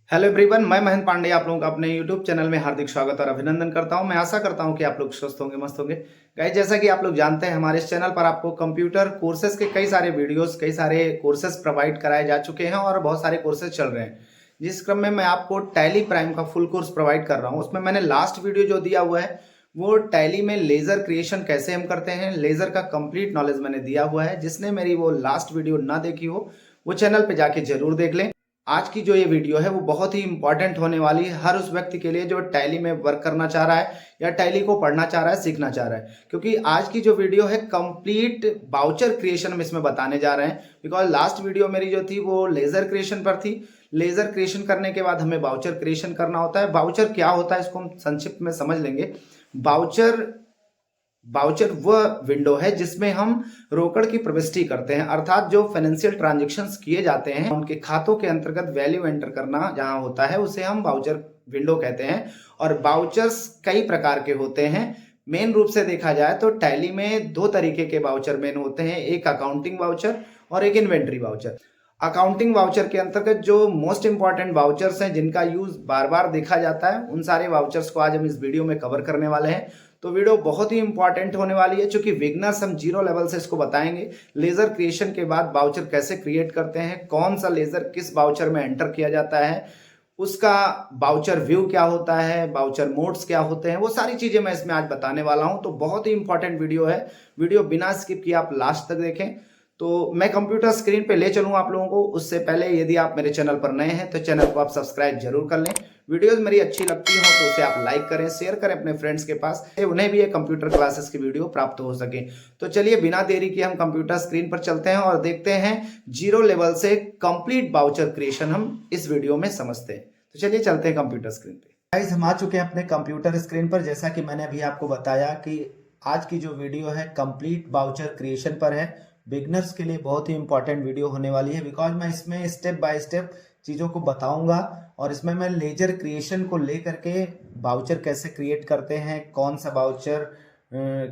Hello everyone, मैं महेंद्र पांडे आप लोगों का अपने यूट्यूब चैनल में हार्दिक स्वागत और अभिनंदन करता हूं। मैं आशा करता हूं कि आप लोग स्वस्थ होंगे, मस्त होंगे। गाइस, जैसा कि आप लोग जानते हैं, हमारे इस चैनल पर आपको कंप्यूटर कोर्सेज के कई सारे वीडियोस, कई सारे कोर्सेज प्रोवाइड कराए जा चुके हैं और बहुत सारे कोर्सेज चल रहे हैं। जिस क्रम में मैं आपको टैली प्राइम का फुल कोर्स प्रोवाइड कर रहा हूँ। उसमें मैंने लास्ट वीडियो जो दिया हुआ है वो टैली में लेजर क्रिएशन कैसे हम करते हैं, लेजर का कंप्लीट नॉलेज मैंने दिया हुआ है। जिसने मेरी वो लास्ट वीडियो ना देखी हो, वो चैनल पे जाके जरूर देख लें। आज की जो ये वीडियो है वो बहुत ही इंपॉर्टेंट होने वाली है हर उस व्यक्ति के लिए जो टैली में वर्क करना चाह रहा है या टैली को पढ़ना चाह रहा है, सीखना चाह रहा है। क्योंकि आज की जो वीडियो है कंप्लीट बाउचर क्रिएशन हम इसमें बताने जा रहे हैं। बिकॉज लास्ट वीडियो मेरी जो थी वो लेजर क्रिएशन पर थी। लेजर क्रिएशन करने के बाद हमें बाउचर क्रिएशन करना होता है। बाउचर क्या होता है इसको हम संक्षिप्त में समझ लेंगे। बाउचर बाउचर वह विंडो है जिसमें हम रोकड़ की प्रविष्टि करते हैं, अर्थात जो फाइनेंशियल ट्रांजैक्शंस किए जाते हैं उनके खातों के अंतर्गत वैल्यू एंटर करना जहां होता है उसे हम बाउचर विंडो कहते हैं। और बाउचर्स कई प्रकार के होते हैं। मेन रूप से देखा जाए तो टैली में दो तरीके के बाउचर मेन होते हैं, एक अकाउंटिंग बाउचर और एक इन्वेंट्री बाउचर। अकाउंटिंग वाउचर के अंतर्गत जो मोस्ट इंपॉर्टेंट वाउचर्स हैं जिनका यूज बार बार देखा जाता है, उन सारे वाउचर्स को आज हम इस वीडियो में कवर करने वाले हैं। तो वीडियो बहुत ही इंपॉर्टेंट होने वाली है, क्योंकि बिगनर्स हम जीरो लेवल से इसको बताएंगे। लेजर क्रिएशन के बाद वाउचर कैसे क्रिएट करते हैं, कौन सा लेजर किस वाउचर में एंटर किया जाता है, उसका वाउचर व्यू क्या होता है, वाउचर मोड्स क्या होते हैं, वो सारी चीजें मैं इसमें आज बताने वाला हूं। तो बहुत ही इंपॉर्टेंट वीडियो है। वीडियो बिना स्किप किए आप लास्ट तक देखें। तो मैं कंप्यूटर स्क्रीन पे ले चलूँ आप लोगों को। उससे पहले यदि आप मेरे चैनल पर नए हैं तो चैनल को आप सब्सक्राइब जरूर कर लें। वीडियोस मेरी अच्छी लगती हो तो उसे आप लाइक करें, शेयर करें अपने फ्रेंड्स के पास, उन्हें भी ये कंप्यूटर क्लासेस की वीडियो प्राप्त हो सके। तो चलिए बिना देरी के हम कंप्यूटर स्क्रीन पर चलते हैं और देखते हैं जीरो लेवल से कंप्लीट वाउचर क्रिएशन हम इस वीडियो में समझते हैं। तो चलिए चलते हैं कंप्यूटर स्क्रीन पे। गाइस, हम आ चुके हैं अपने कंप्यूटर स्क्रीन पर। जैसा कि मैंने अभी आपको बताया कि आज की जो वीडियो है कंप्लीट वाउचर क्रिएशन पर है। बिगनर्स के लिए बहुत ही इंपॉर्टेंट वीडियो होने वाली है, बिकॉज मैं इसमें स्टेप बाय स्टेप चीज़ों को बताऊंगा और इसमें मैं लेजर क्रिएशन को लेकर के वाउचर कैसे क्रिएट करते हैं, कौन सा वाउचर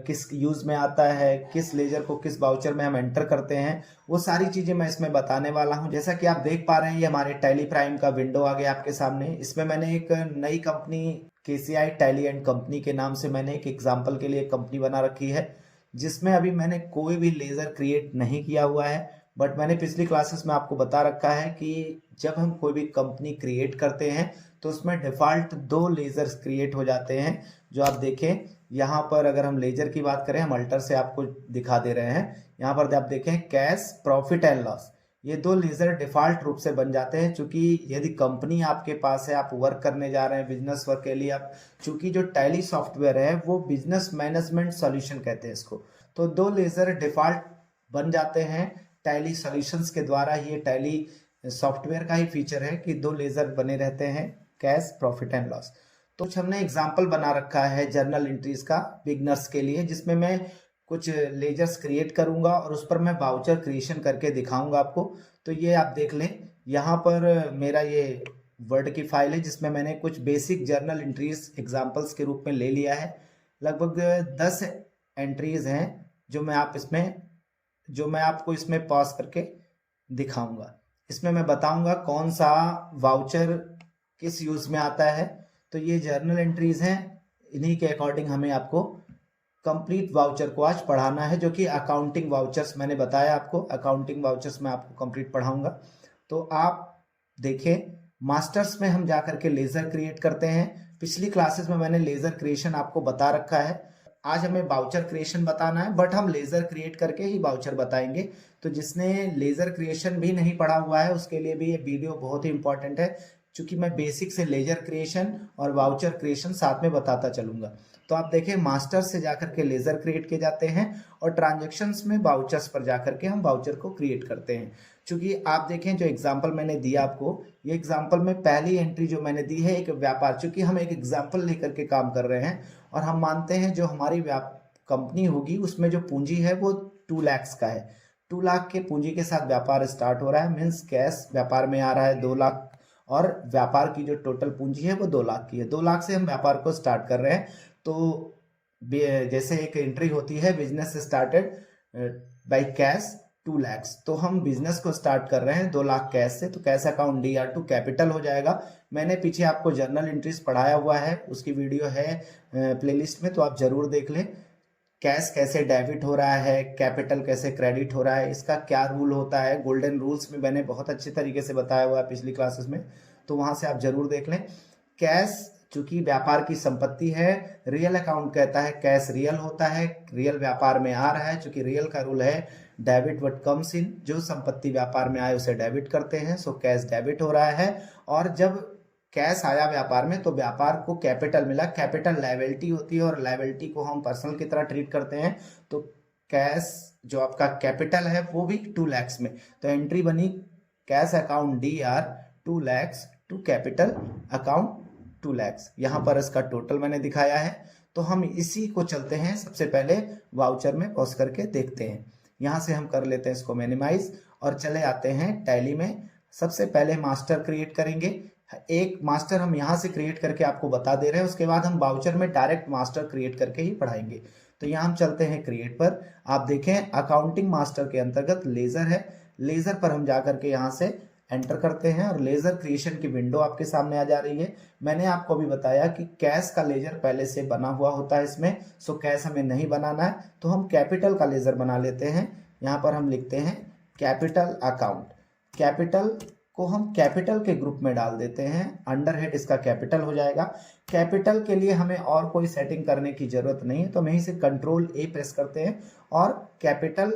किस यूज में आता है, किस लेजर को किस वाउचर में हम एंटर करते हैं, वो सारी चीज़ें मैं इसमें बताने वाला हूं। जैसा कि आप देख पा रहे हैं, ये हमारे टैली प्राइम का विंडो आ गया आपके सामने। इसमें मैंने एक नई company KCI tally and company के नाम से मैंने एक एग्जाम्पल के लिए एक कंपनी बना रखी है, जिसमें अभी मैंने कोई भी लेज़र क्रिएट नहीं किया हुआ है। बट मैंने पिछली क्लासेस में आपको बता रखा है कि जब हम कोई भी कंपनी क्रिएट करते हैं तो उसमें डिफ़ॉल्ट दो लेज़र्स क्रिएट हो जाते हैं। जो आप देखें यहाँ पर, अगर हम लेजर की बात करें, हम अल्टर से आपको दिखा दे रहे हैं। यहाँ पर आप देखें कैश प्रॉफिट एंड लॉस, ये दो लेजर डिफॉल्ट रूप से बन जाते हैं। चूंकि यदि कंपनी आपके पास है, आप वर्क करने जा रहे हैं बिजनेस वर्क के लिए, आप चूंकि जो टैली सॉफ्टवेयर है वो बिजनेस मैनेजमेंट सॉल्यूशन कहते हैं इसको, तो दो लेजर डिफॉल्ट बन जाते हैं टैली सॉल्यूशंस के द्वारा। ये टैली सॉफ्टवेयर का ही फीचर है कि दो लेजर बने रहते हैं, कैश प्रॉफिट एंड लॉस। तो कुछ हमने एग्जाम्पल बना रखा है जर्नल एंट्रीज का बिगनर्स के लिए, जिसमें मैं कुछ लेजर्स क्रिएट करूंगा और उस पर मैं वाउचर क्रिएशन करके दिखाऊंगा आपको। तो ये आप देख लें, यहाँ पर मेरा ये वर्ड की फाइल है जिसमें मैंने कुछ बेसिक जर्नल एंट्रीज एग्जांपल्स के रूप में ले लिया है। लगभग 10 एंट्रीज हैं जो मैं आपको इसमें पॉज करके दिखाऊंगा। इसमें मैं बताऊंगा कौन सा वाउचर किस यूज में आता है। तो ये जर्नल एंट्रीज हैं, इन्हीं के अकॉर्डिंग हमें आपको कंप्लीट वाउचर को आज पढ़ाना है, जो कि अकाउंटिंग वाउचर्स मैंने बताया आपको। अकाउंटिंग वाउचर्स मैं आपको कंप्लीट पढ़ाऊंगा। तो आप देखें, मास्टर्स में हम जाकर के लेजर क्रिएट करते हैं। पिछली क्लासेस में मैंने लेजर क्रिएशन आपको बता रखा है। आज हमें वाउचर क्रिएशन बताना है, बट हम लेजर क्रिएट करके ही वाउचर बताएंगे। तो जिसने लेजर क्रिएशन भी नहीं पढ़ा हुआ है उसके लिए भी ये वीडियो बहुत ही इंपॉर्टेंट है, क्योंकि मैं बेसिक से लेजर क्रिएशन और वाउचर क्रिएशन साथ में बताता चलूंगा। तो आप देखें, मास्टर से जाकर के लेजर क्रिएट किए जाते हैं और ट्रांजैक्शंस में वाउचर्स पर जाकर के हम वाउचर को क्रिएट करते हैं। क्योंकि आप देखें, जो एग्जांपल मैंने दिया आपको, ये एग्जांपल में पहली एंट्री जो मैंने दी है एक व्यापार, चूंकि हम एक एग्जांपल लेकर के काम कर रहे हैं और हम मानते हैं जो हमारी कंपनी होगी उसमें जो पूंजी है वो 2 लाख का है। 2 लाख के पूंजी के साथ व्यापार स्टार्ट हो रहा है, मीन्स कैश व्यापार में आ रहा है 2 लाख और व्यापार की जो टोटल पूंजी है वो 2 लाख की है। 2 लाख से हम व्यापार को स्टार्ट कर रहे हैं। तो जैसे एक एंट्री होती है, business started by cash 2 lakh. तो हम बिजनेस को स्टार्ट कर रहे हैं 2 लाख कैश से, तो कैश अकाउंट DR2 कैपिटल हो जाएगा। मैंने पीछे आपको जर्नल एंट्रीज पढ़ाया हुआ है, उसकी वीडियो है प्लेलिस्ट में, तो आप जरूर देख लें। कैश कैसे डेबिट हो रहा है, कैपिटल कैसे क्रेडिट हो रहा है, इसका क्या रूल होता है, गोल्डन रूल्स में मैंने बहुत अच्छे तरीके से बताया हुआ है पिछली क्लासेस में, तो वहां से आप जरूर देख लें। कैश चूंकि व्यापार की संपत्ति है, रियल अकाउंट कहता है कैश रियल होता है, रियल व्यापार में आ रहा है, चूंकि रियल का रूल है डेबिट व्हाट कम्स इन, जो संपत्ति व्यापार में आए उसे डेबिट करते हैं, सो कैश डेबिट हो रहा है। और जब कैश आया व्यापार में तो व्यापार को कैपिटल मिला, कैपिटल लायबिलिटी होती है और लायबिलिटी को हम पर्सनल की तरह ट्रीट करते हैं, तो कैश जो आपका कैपिटल है वो भी 2 लाख में, तो एंट्री बनी cash account DR 2 lakh to capital account 2 lakh. यहाँ पर इसका टोटल मैंने दिखाया है, तो हम इसी को चलते हैं सबसे पहले वाउचर में पॉज करके देखते हैं। यहाँ से हम कर लेते हैं इसको मिनिमाइज और चले आते हैं टैली में। सबसे पहले मास्टर क्रिएट करेंगे, एक मास्टर हम यहाँ से क्रिएट करके आपको बता दे रहे हैं, उसके बाद हम वाउचर में डायरेक्ट मास्टर क्रिएट करके ही पढ़ाएंगे। तो यहाँ हम चलते हैं क्रिएट पर। आप देखें अकाउंटिंग मास्टर के अंतर्गत लेजर है, लेजर पर हम जा करके यहाँ से एंटर करते हैं और लेजर क्रिएशन की विंडो आपके सामने आ जा रही है। मैंने आपको अभी बताया कि कैश का लेजर पहले से बना हुआ होता है इसमें, सो कैश हमें नहीं बनाना है, तो हम कैपिटल का लेजर बना लेते हैं। यहाँ पर हम लिखते हैं कैपिटल अकाउंट, कैपिटल को हम कैपिटल के ग्रुप में डाल देते हैं, अंडर हेड इसका कैपिटल हो जाएगा। कैपिटल के लिए हमें और कोई सेटिंग करने की जरूरत नहीं है, तो हम यहीं से Ctrl+A प्रेस करते हैं और कैपिटल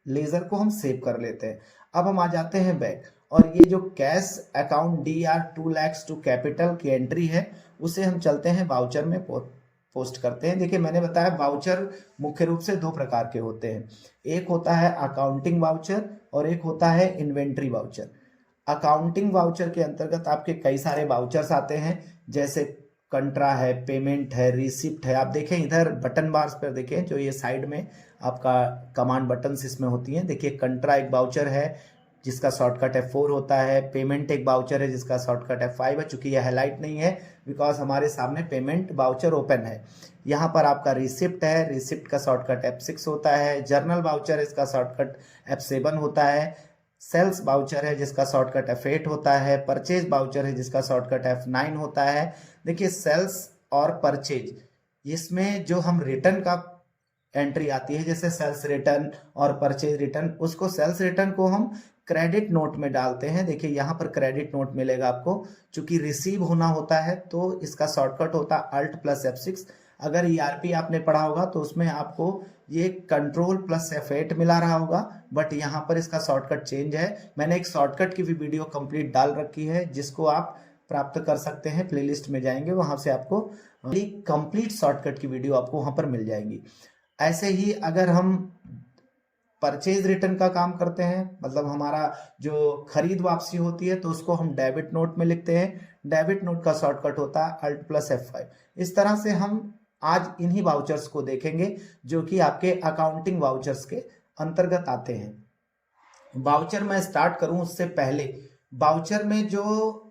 लेजर को हम सेव कर लेते हैं। अब हम आ जाते हैं बैक, और ये जो cash account DR 2 lakh to capital की एंट्री है उसे हम चलते हैं वाउचर में पोस्ट करते हैं। देखिए मैंने बताया वाउचर मुख्य रूप से 2 प्रकार के होते हैं, एक होता है अकाउंटिंग वाउचर और एक होता है इन्वेंट्री वाउचर। अकाउंटिंग वाउचर के अंतर्गत आपके कई सारे वाउचर्स आते हैं, जैसे कंट्रा है, पेमेंट है, रिसिप्ट है। आप देखें इधर बटन बार्स पर देखें, जो ये साइड में आपका कमांड बटन्स इसमें होती हैं, देखिए कंट्रा एक वाउचर है जिसका शॉर्टकट F4 होता है, पेमेंट एक वाउचर है जिसका शॉर्टकट F5 है। चूंकि यह हाईलाइट नहीं है बिकॉज हमारे सामने पेमेंट वाउचर ओपन है। यहाँ पर आपका रिसिप्ट है, रिसिप्ट का शॉर्टकट F6 होता है, जर्नल वाउचर इसका शॉर्टकट F7 होता है, सेल्स वाउचर है जिसका शॉर्टकट F8 होता है, परचेज वाउचर है जिसका शॉर्टकट F9 होता है। देखिए सेल्स और परचेज, इसमें जो हम रिटर्न का एंट्री आती है, जैसे सेल्स रिटर्न और परचेज रिटर्न, उसको सेल्स रिटर्न को हम क्रेडिट नोट में डालते हैं। देखिए यहाँ पर क्रेडिट नोट मिलेगा आपको, चूंकि रिसीव होना होता है तो इसका शॉर्टकट होता है Alt+F6। अगर ERP आपने पढ़ा होगा तो उसमें आपको ये Ctrl+F8 मिला रहा होगा, बट यहाँ पर इसका शॉर्टकट चेंज है। मैंने एक शॉर्टकट की भी वीडियो कंप्लीट डाल रखी है जिसको आप प्राप्त कर सकते हैं, प्लेलिस्ट में जाएंगे वहां से आपको कंप्लीट शॉर्टकट की वीडियो आपको वहां पर मिल जाएगी। ऐसे ही अगर हम परचेज रिटर्न का काम करते हैं, मतलब हमारा जो खरीद वापसी होती है, तो उसको हम डेबिट नोट में लिखते हैं, डेबिट नोट का शॉर्टकट होता है Alt+F5। इस तरह से हम आज इन्हीं वाउचर्स को देखेंगे जो कि आपके अकाउंटिंग वाउचर्स के अंतर्गत आते हैं। वाउचर मैं स्टार्ट करूं उससे पहले, वाउचर में जो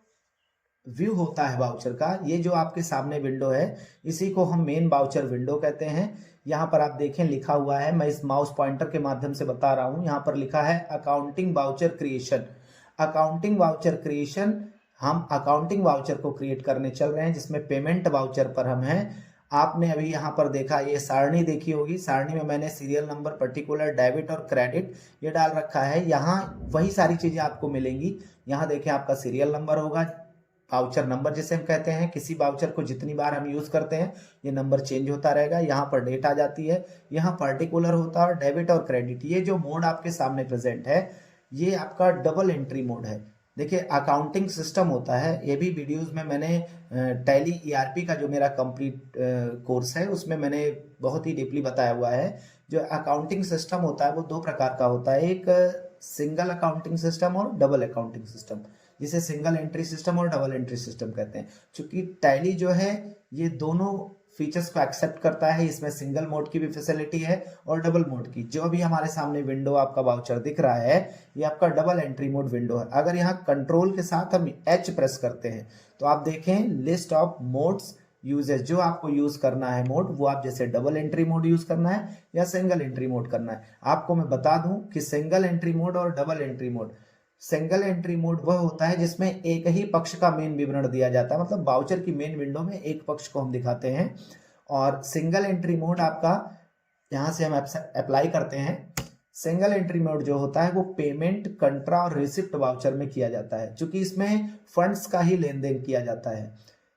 व्यू होता है वाउचर का, ये जो आपके सामने विंडो है इसी को हम मेन वाउचर विंडो कहते हैं। यहाँ पर आप देखें लिखा हुआ है, मैं इस माउस पॉइंटर के माध्यम से बता रहा हूँ, यहाँ पर लिखा है accounting voucher creation. Accounting voucher creation, हम अकाउंटिंग वाउचर को क्रिएट करने चल रहे हैं जिसमें पेमेंट वाउचर पर हम हैं। आपने अभी यहाँ पर देखा, ये सारणी देखी होगी, सारणी में मैंने सीरियल नंबर, पर्टिकुलर, डेबिट और क्रेडिट ये डाल रखा है। यहाँ वही सारी चीजें आपको मिलेंगी। यहाँ देखें आपका सीरियल नंबर होगा, वाउचर नंबर जिसे हम कहते हैं, किसी वाउचर को जितनी बार हम यूज करते हैं ये नंबर चेंज होता रहेगा। यहाँ पर डेट आ जाती है, यहाँ पर्टिकुलर होता है, और डेबिट और क्रेडिट, ये जो मोड आपके सामने प्रेजेंट है ये आपका डबल एंट्री मोड है। देखिए अकाउंटिंग सिस्टम होता है, ये भी वीडियोस में मैंने टैली ERP का जो मेरा कंप्लीट कोर्स है उसमें मैंने बहुत ही डीपली बताया हुआ है। जो अकाउंटिंग सिस्टम होता है वो 2 प्रकार का होता है, एक सिंगल अकाउंटिंग सिस्टम और डबल अकाउंटिंग सिस्टम, जिसे सिंगल एंट्री सिस्टम और डबल एंट्री सिस्टम कहते हैं। चूंकि टैली जो है ये दोनों फीचर्स को एक्सेप्ट करता है, इसमें सिंगल मोड की भी फैसिलिटी है और डबल मोड की। जो भी हमारे सामने विंडो आपका वाउचर दिख रहा है ये आपका डबल एंट्री मोड विंडो है। अगर यहाँ कंट्रोल के साथ हम H प्रेस करते हैं तो आप देखें लिस्ट ऑफ मोड्स यूजेस जो आपको यूज करना है मोड, वो आप जैसे डबल एंट्री मोड यूज करना है या सिंगल एंट्री मोड करना है। आपको मैं बता दूं कि सिंगल एंट्री मोड और double entry mode, single entry mode वह होता है जिसमें एक ही पक्ष का मेन विवरण दिया जाता है, मतलब वाउचर की मेन विंडो में एक पक्ष को हम दिखाते हैं। और सिंगल एंट्री मोड आपका यहाँ से हम अप्लाई करते हैं। सिंगल एंट्री मोड जो होता है वो पेमेंट, कंट्रा और रिसिप्ट वाउचर में किया जाता है, क्योंकि इसमें फंड्स का ही लेन देन किया जाता है।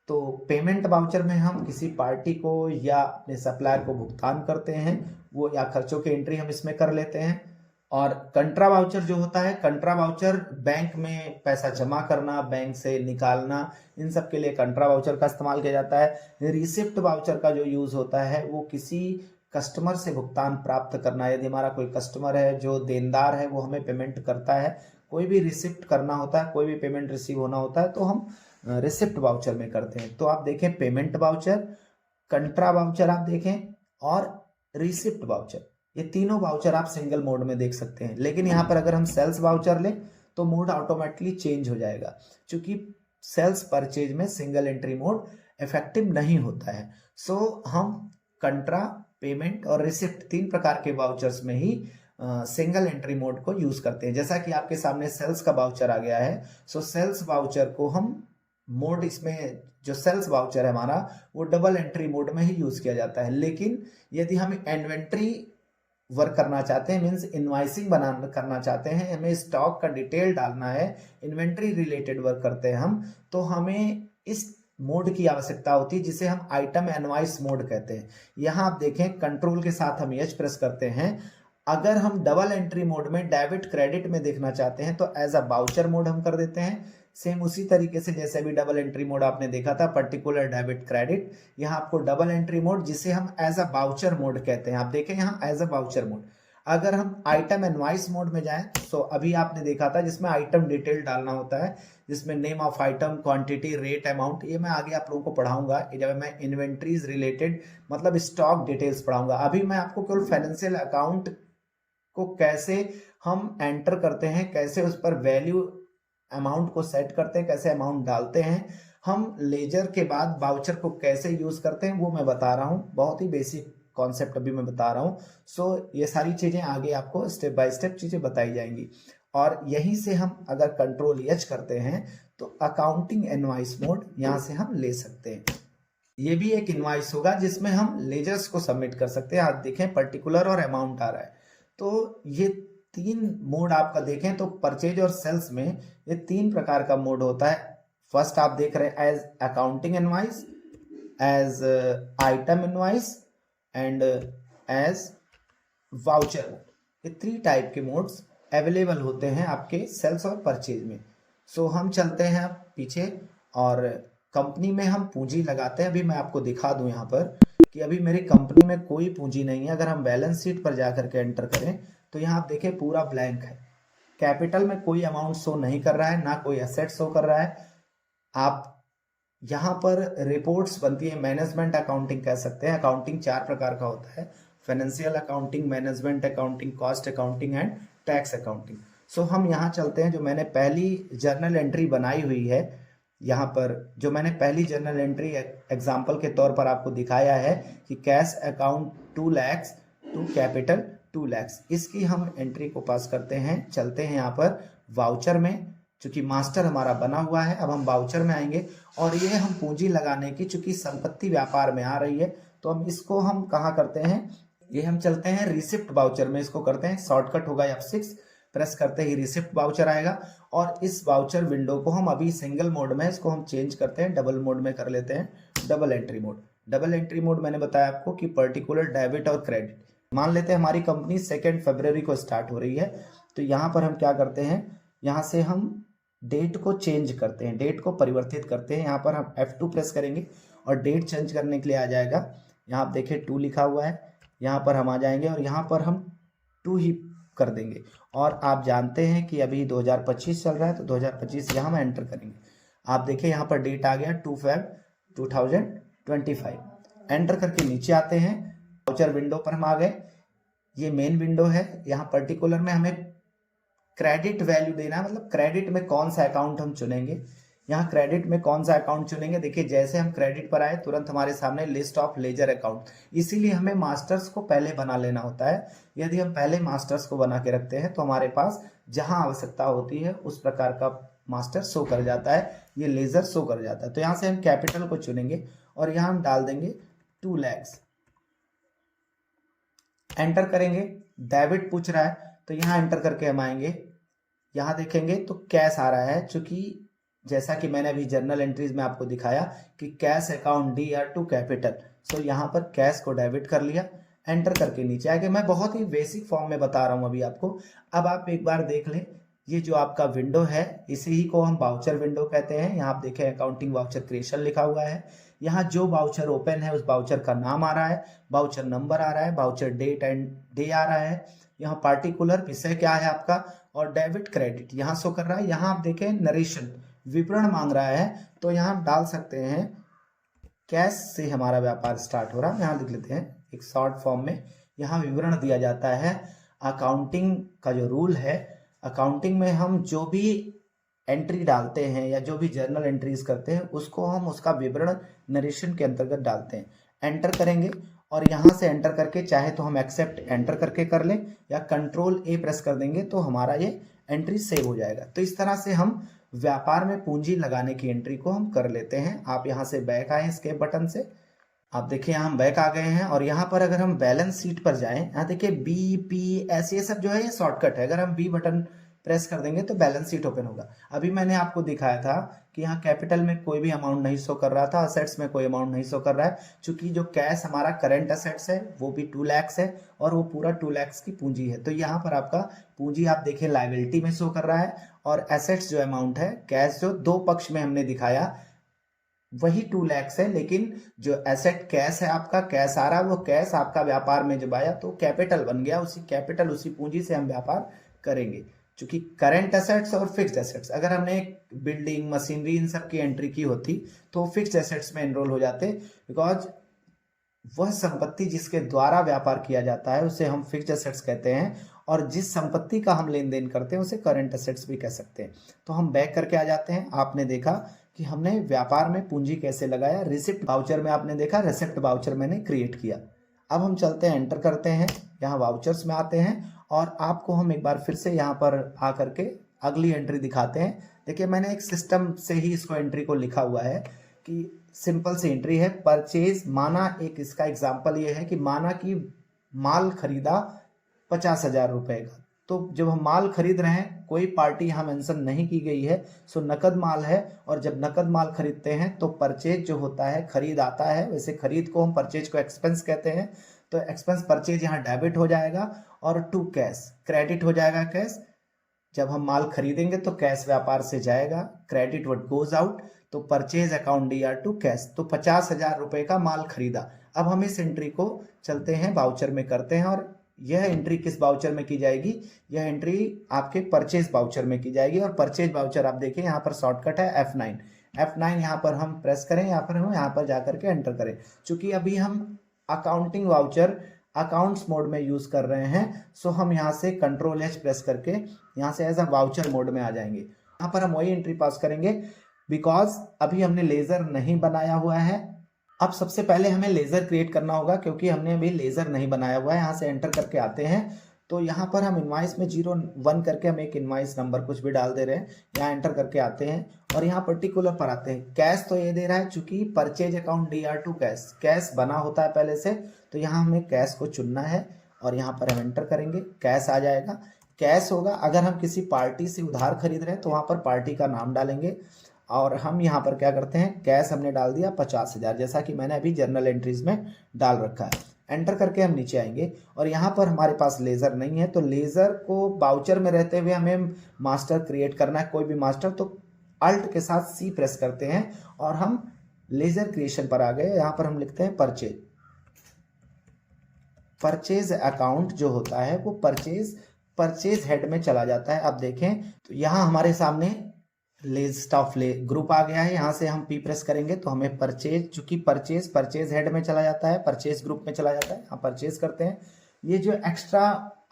तो पेमेंट वाउचर में हम किसी पार्टी को या अपने सप्लायर को भुगतान करते हैं, वो या खर्चों की एंट्री हम इसमें कर लेते हैं। और कंट्रा वाउचर जो होता है, कंट्रा वाउचर बैंक में पैसा जमा करना, बैंक से निकालना, इन सब के लिए कंट्रा वाउचर का इस्तेमाल किया जाता है। रिसिप्ट वाउचर का जो यूज होता है वो किसी कस्टमर से भुगतान प्राप्त करना, यदि हमारा कोई कस्टमर है जो देनदार है, वो हमें पेमेंट करता है, कोई भी रिसिप्ट करना होता है, कोई भी पेमेंट रिसीव होना होता है, तो हम रिसिप्ट वाउचर में करते हैं। तो आप देखें पेमेंट वाउचर, कंट्रा वाउचर आप देखें और रिसिप्ट वाउचर, ये तीनों वाउचर आप सिंगल मोड में देख सकते हैं। लेकिन यहाँ पर अगर हम सेल्स वाउचर लें तो मोड ऑटोमेटिकली चेंज हो जाएगा, क्योंकि सेल्स परचेज में सिंगल एंट्री मोड इफेक्टिव नहीं होता है। सो हम कंट्रा, पेमेंट और रिसिप्ट, तीन प्रकार के वाउचर्स में ही सिंगल एंट्री मोड को यूज करते हैं। जैसा कि आपके सामने सेल्स का वाउचर आ गया है, सो सेल्स वाउचर को हम मोड, इसमें जो सेल्स वाउचर है हमारा, वो डबल एंट्री मोड में ही यूज किया जाता है। लेकिन यदि हम इन्वेंट्री वर्क करना चाहते हैं, मीन्स इनवाइसिंग करना चाहते हैं, हमें स्टॉक का डिटेल डालना है, इन्वेंट्री रिलेटेड वर्क करते हैं हम, तो हमें इस मोड की आवश्यकता होती है जिसे हम आइटम इनवाइस मोड कहते हैं। यहाँ आप देखें कंट्रोल के साथ हम एच प्रेस करते हैं। अगर हम डबल एंट्री मोड में डेबिट क्रेडिट में देखना चाहते हैं तो एज अ वाउचर मोड हम कर देते हैं। सेम उसी तरीके से जैसे भी डबल एंट्री मोड आपने देखा था, पर्टिकुलर डेबिट क्रेडिट, यहाँ आपको डबल एंट्री मोड जिसे हम एज अ वाउचर मोड कहते हैं। आप देखें यहाँ एज अ वाउचर मोड। अगर हम आइटम इनवाइस मोड में जाएं तो अभी आपने देखा था जिसमें आइटम डिटेल डालना होता है, जिसमें name of item, quantity, rate, amount, ये मैं आगे आप लोगों को पढ़ाऊंगा जब मैं इन्वेंट्रीज रिलेटेड मतलब स्टॉक डिटेल्स पढ़ाऊंगा। अभी मैं आपको केवल फाइनेंशियल अकाउंट को कैसे हम एंटर करते हैं, कैसे उस पर वैल्यू अमाउंट को सेट करते हैं, कैसे अमाउंट डालते हैं, हम लेजर के बाद वाउचर को कैसे यूज करते हैं, वो मैं बता रहा हूँ। बहुत ही बेसिक कॉन्सेप्ट अभी मैं बता रहा हूँ। सो ये सारी चीजें आगे आपको स्टेप बाय स्टेप चीजें बताई जाएंगी। और यहीं से हम अगर कंट्रोल एच करते हैं तो अकाउंटिंग इनवाइस मोड यहाँ से हम ले सकते हैं। ये भी एक इनवाइस होगा जिसमें हम लेजर्स को सबमिट कर सकते हैं। आप देखें पर्टिकुलर और अमाउंट आ रहा है। तो ये तीन मोड आपका देखें तो परचेज और सेल्स में ये तीन प्रकार का मोड होता है। फर्स्ट आप देख रहे हैं as accounting invoice, as item invoice and as voucher. ये 3 टाइप के मोड्स अवेलेबल होते हैं आपके सेल्स और परचेज में। सो हम चलते हैं पीछे और कंपनी में हम पूंजी लगाते हैं। अभी मैं आपको दिखा दूं यहाँ पर कि अभी मेरी कंपनी में कोई पूंजी नहीं है। अगर हम बैलेंस शीट पर जाकर के एंटर करें तो यहाँ आप देखें पूरा ब्लैंक है। कैपिटल में कोई अमाउंट शो नहीं कर रहा है, ना कोई एसेट शो कर रहा है। आप यहाँ पर रिपोर्ट्स बनती है, मैनेजमेंट अकाउंटिंग कह सकते हैं। अकाउंटिंग 4 प्रकार का होता है, financial accounting, management accounting, cost accounting and tax accounting. So हम यहाँ चलते हैं। जो मैंने पहली जर्नल एंट्री बनाई हुई है, यहाँ पर जो मैंने पहली जर्नल एंट्री एग्जाम्पल के तौर पर आपको दिखाया है कि cash account 2 lakhs to capital 2 lakhs, इसकी हम एंट्री को पास करते हैं। चलते हैं यहाँ पर वाउचर में, चूंकि मास्टर हमारा बना हुआ है। अब हम वाउचर में आएंगे और ये हम पूंजी लगाने की, चूंकि संपत्ति व्यापार में आ रही है, तो हम इसको हम कहाँ करते हैं, ये हम चलते हैं रिसिप्ट वाउचर में, इसको करते हैं। शॉर्टकट होगा F6, प्रेस करते ही रिसिप्ट वाउचर आएगा। और इस वाउचर विंडो को हम अभी सिंगल मोड में, इसको हम चेंज करते हैं, डबल मोड में कर लेते हैं, double entry mode. Double entry mode मैंने बताया आपको कि पर्टिकुलर डेबिट और क्रेडिट। मान लेते हैं हमारी कंपनी 2 फरवरी को स्टार्ट हो रही है, तो यहाँ पर हम क्या करते हैं, यहाँ से हम डेट को चेंज करते हैं, डेट को परिवर्तित करते हैं। यहाँ पर हम F2 प्रेस करेंगे और डेट चेंज करने के लिए आ जाएगा। यहाँ आप देखें 2 लिखा हुआ है, यहाँ पर हम आ जाएंगे और यहाँ पर हम 2 ही कर देंगे। और आप जानते हैं कि अभी 2025 चल रहा है, तो 2025 यहाँ हम एंटर करेंगे। आप देखें यहाँ पर डेट आ गया 2 Feb 2025। एंटर करके नीचे आते हैं, वाउचर विंडो पर हम आ गए। ये मेन विंडो है। यहाँ पर्टिकुलर में हमें क्रेडिट वैल्यू देना है, मतलब क्रेडिट में कौन सा अकाउंट हम चुनेंगे। यहाँ क्रेडिट में कौन सा अकाउंट चुनेंगे? देखिए जैसे हम क्रेडिट पर आए तुरंत हमारे सामने लिस्ट ऑफ लेजर अकाउंट, इसीलिए हमें मास्टर्स को पहले बना लेना होता है। यदि हम पहले मास्टर्स को बना के रखते हैं तो हमारे पास जहां आवश्यकता होती है उस प्रकार का मास्टर शो कर जाता है, ये लेजर शो कर जाता है। तो यहाँ से हम कैपिटल को चुनेंगे और यहाँ हम डाल देंगे 2 lakhs, एंटर करेंगे। डेबिट पूछ रहा है तो यहाँ एंटर करके हम आएंगे, यहाँ देखेंगे तो कैश आ रहा है, चूंकि जैसा कि मैंने अभी जर्नल एंट्रीज में आपको दिखाया कि cash account DR to capital, so यहाँ पर कैश को डेबिट कर लिया, एंटर करके नीचे आके मैं बहुत ही बेसिक फॉर्म में बता रहा हूँ अभी आपको। अब आप एक बार देख लें, ये जो आपका विंडो है इसी ही को हम वाउचर विंडो कहते हैं। यहाँ आप देखें अकाउंटिंग वाउचर क्रिएशन लिखा हुआ है, यहाँ जो वाउचर ओपन है उस वाउचर का नाम आ रहा है, वाउचर नंबर आ रहा है, वाउचर डेट एंड डे आ रहा है, यहाँ पार्टिकुलर विषय क्या है आपका, और डेबिट क्रेडिट यहाँ शो कर रहा है। यहाँ आप देखें नरेशन विवरण मांग रहा है, तो यहाँ हम डाल सकते हैं कैश से हमारा व्यापार स्टार्ट हो रहा है। यहाँ लिख लेते हैं एक शॉर्ट फॉर्म में, यहाँ विवरण दिया जाता है। अकाउंटिंग का जो रूल है, अकाउंटिंग में हम जो भी एंट्री डालते हैं या जो भी जर्नल एंट्रीज करते हैं उसको हम उसका विवरण नरेशन के अंतर्गत डालते हैं। एंटर करेंगे और यहाँ से एंटर करके चाहे तो हम एक्सेप्ट एंटर करके कर लें या कंट्रोल A प्रेस कर देंगे तो हमारा ये एंट्री सेव हो जाएगा। तो इस तरह से हम व्यापार में पूंजी लगाने की एंट्री को हम कर लेते हैं। आप यहाँ से बैक आए एस्केप बटन से, आप देखिए यहाँ हम बैक आ गए हैं और यहाँ पर अगर हम बैलेंस शीट पर जाएं, यहाँ देखिए BPS ये सब जो है ये शॉर्टकट है। अगर हम B बटन प्रेस कर देंगे तो बैलेंस शीट ओपन होगा। अभी मैंने आपको दिखाया था कि यहाँ कैपिटल में कोई भी अमाउंट नहीं शो कर रहा था, असेट्स में कोई अमाउंट नहीं शो कर रहा है, चूंकि जो कैश हमारा करंट असेट्स है वो भी 2 lakhs है और वो पूरा 2 lakhs की पूंजी है। तो यहाँ पर आपका पूंजी आप देखें लायबिलिटी में शो कर रहा है और एसेट्स जो अमाउंट है, कैश जो दो पक्ष में हमने दिखाया वही 2 lakhs है, लेकिन जो एसेट कैश है आपका कैश आ रहा है, वो कैश आपका व्यापार में जब आया तो कैपिटल बन गया, उसी कैपिटल उसी पूंजी से हम व्यापार करेंगे। चूंकि करंट एसेट्स और फिक्स्ड एसेट्स, अगर हमने बिल्डिंग मशीनरी इन सब की एंट्री की होती तो फिक्स्ड एसेट्स में एनरोल हो जाते, बिकॉज वह संपत्ति जिसके द्वारा व्यापार किया जाता है उसे हम फिक्स्ड एसेट्स कहते हैं और जिस संपत्ति का हम लेन देन करते हैं उसे करंट एसेट्स भी कह सकते हैं। तो हम बैक करके आ जाते हैं। आपने देखा कि हमने व्यापार में पूंजी कैसे लगाया, रिसिप्ट वाउचर में आपने देखा रिसिप्ट वाउचर मैंने क्रिएट किया। अब हम चलते हैं, एंटर करते हैं, यहाँ वाउचर्स में आते हैं और आपको हम एक बार फिर से यहाँ पर आकर के अगली एंट्री दिखाते हैं। देखिए मैंने एक सिस्टम से ही इसको एंट्री को लिखा हुआ है कि सिंपल सी एंट्री है परचेज। माना एक इसका एग्जांपल ये है कि माना कि माल खरीदा 50,000 रुपए का, तो जब हम माल खरीद रहे हैं कोई पार्टी यहाँ मेंशन नहीं की गई है, सो नकद माल है और जब नकद माल खरीदते हैं तो परचेज जो होता है खरीद आता है। वैसे खरीद को हम परचेज को एक्सपेंस कहते हैं, तो एक्सपेंस परचेज यहाँ डेबिट हो जाएगा और टू कैश क्रेडिट हो जाएगा कैश। जब हम माल खरीदेंगे तो कैश व्यापार से जाएगा, क्रेडिट व्हाट गोज आउट, तो purchase account DR to cash. तो 50,000 रुपए का माल खरीदा। अब हम इस एंट्री को चलते हैं वाउचर में करते हैं और यह एंट्री किस वाउचर में की जाएगी, यह एंट्री आपके परचेज वाउचर में की जाएगी। और परचेज वाउचर आप देखिए यहाँ पर शॉर्टकट है F9 यहाँ पर हम प्रेस करें, यहाँ पर हम यहाँ पर जाकर के एंटर करें। चूंकि अभी हम अकाउंटिंग वाउचर अकाउंट्स मोड में यूज कर रहे हैं, सो हम यहाँ से Ctrl+H प्रेस करके यहाँ से एज अ वाउचर मोड में आ जाएंगे। यहाँ पर हम वही एंट्री पास करेंगे बिकॉज अभी हमने लेजर नहीं बनाया हुआ है। अब सबसे पहले हमें लेजर क्रिएट करना होगा क्योंकि हमने अभी लेजर नहीं बनाया हुआ है। यहाँ से एंटर करके आते हैं तो यहाँ पर हम इनवाइस में 01 करके हम एक इनवाइस नंबर कुछ भी डाल दे रहे हैं। यहाँ एंटर करके आते हैं और यहाँ पर्टिकुलर पर आते हैं। कैश तो ये दे रहा है चूंकि purchase account DR to cash, cash बना होता है पहले से, तो यहाँ हमें कैश को चुनना है और यहाँ पर हम एंटर करेंगे, कैश आ जाएगा। कैश होगा, अगर हम किसी पार्टी से उधार खरीद रहे हैं तो वहाँ पर पार्टी का नाम डालेंगे और हम यहाँ पर क्या करते हैं, कैश हमने डाल दिया 50,000 जैसा कि मैंने अभी जर्नल एंट्रीज में डाल रखा है। एंटर करके हम नीचे आएंगे और यहाँ पर हमारे पास लेजर नहीं है, तो लेजर को वाउचर में रहते हुए हमें मास्टर क्रिएट करना है, कोई भी मास्टर। तो अल्ट के साथ C प्रेस करते हैं और हम लेजर क्रिएशन पर आ गए। यहाँ पर हम लिखते हैं परचेज अकाउंट जो होता है वो परचेज हेड में चला जाता है। अब देखें तो यहाँ हमारे सामने लिस्ट ऑफ ग्रुप आ गया है। यहाँ से हम P प्रेस करेंगे तो हमें परचेज, चूंकि परचेज हेड में चला जाता है, परचेज ग्रुप में चला जाता है, हम परचेज करते हैं। ये जो एक्स्ट्रा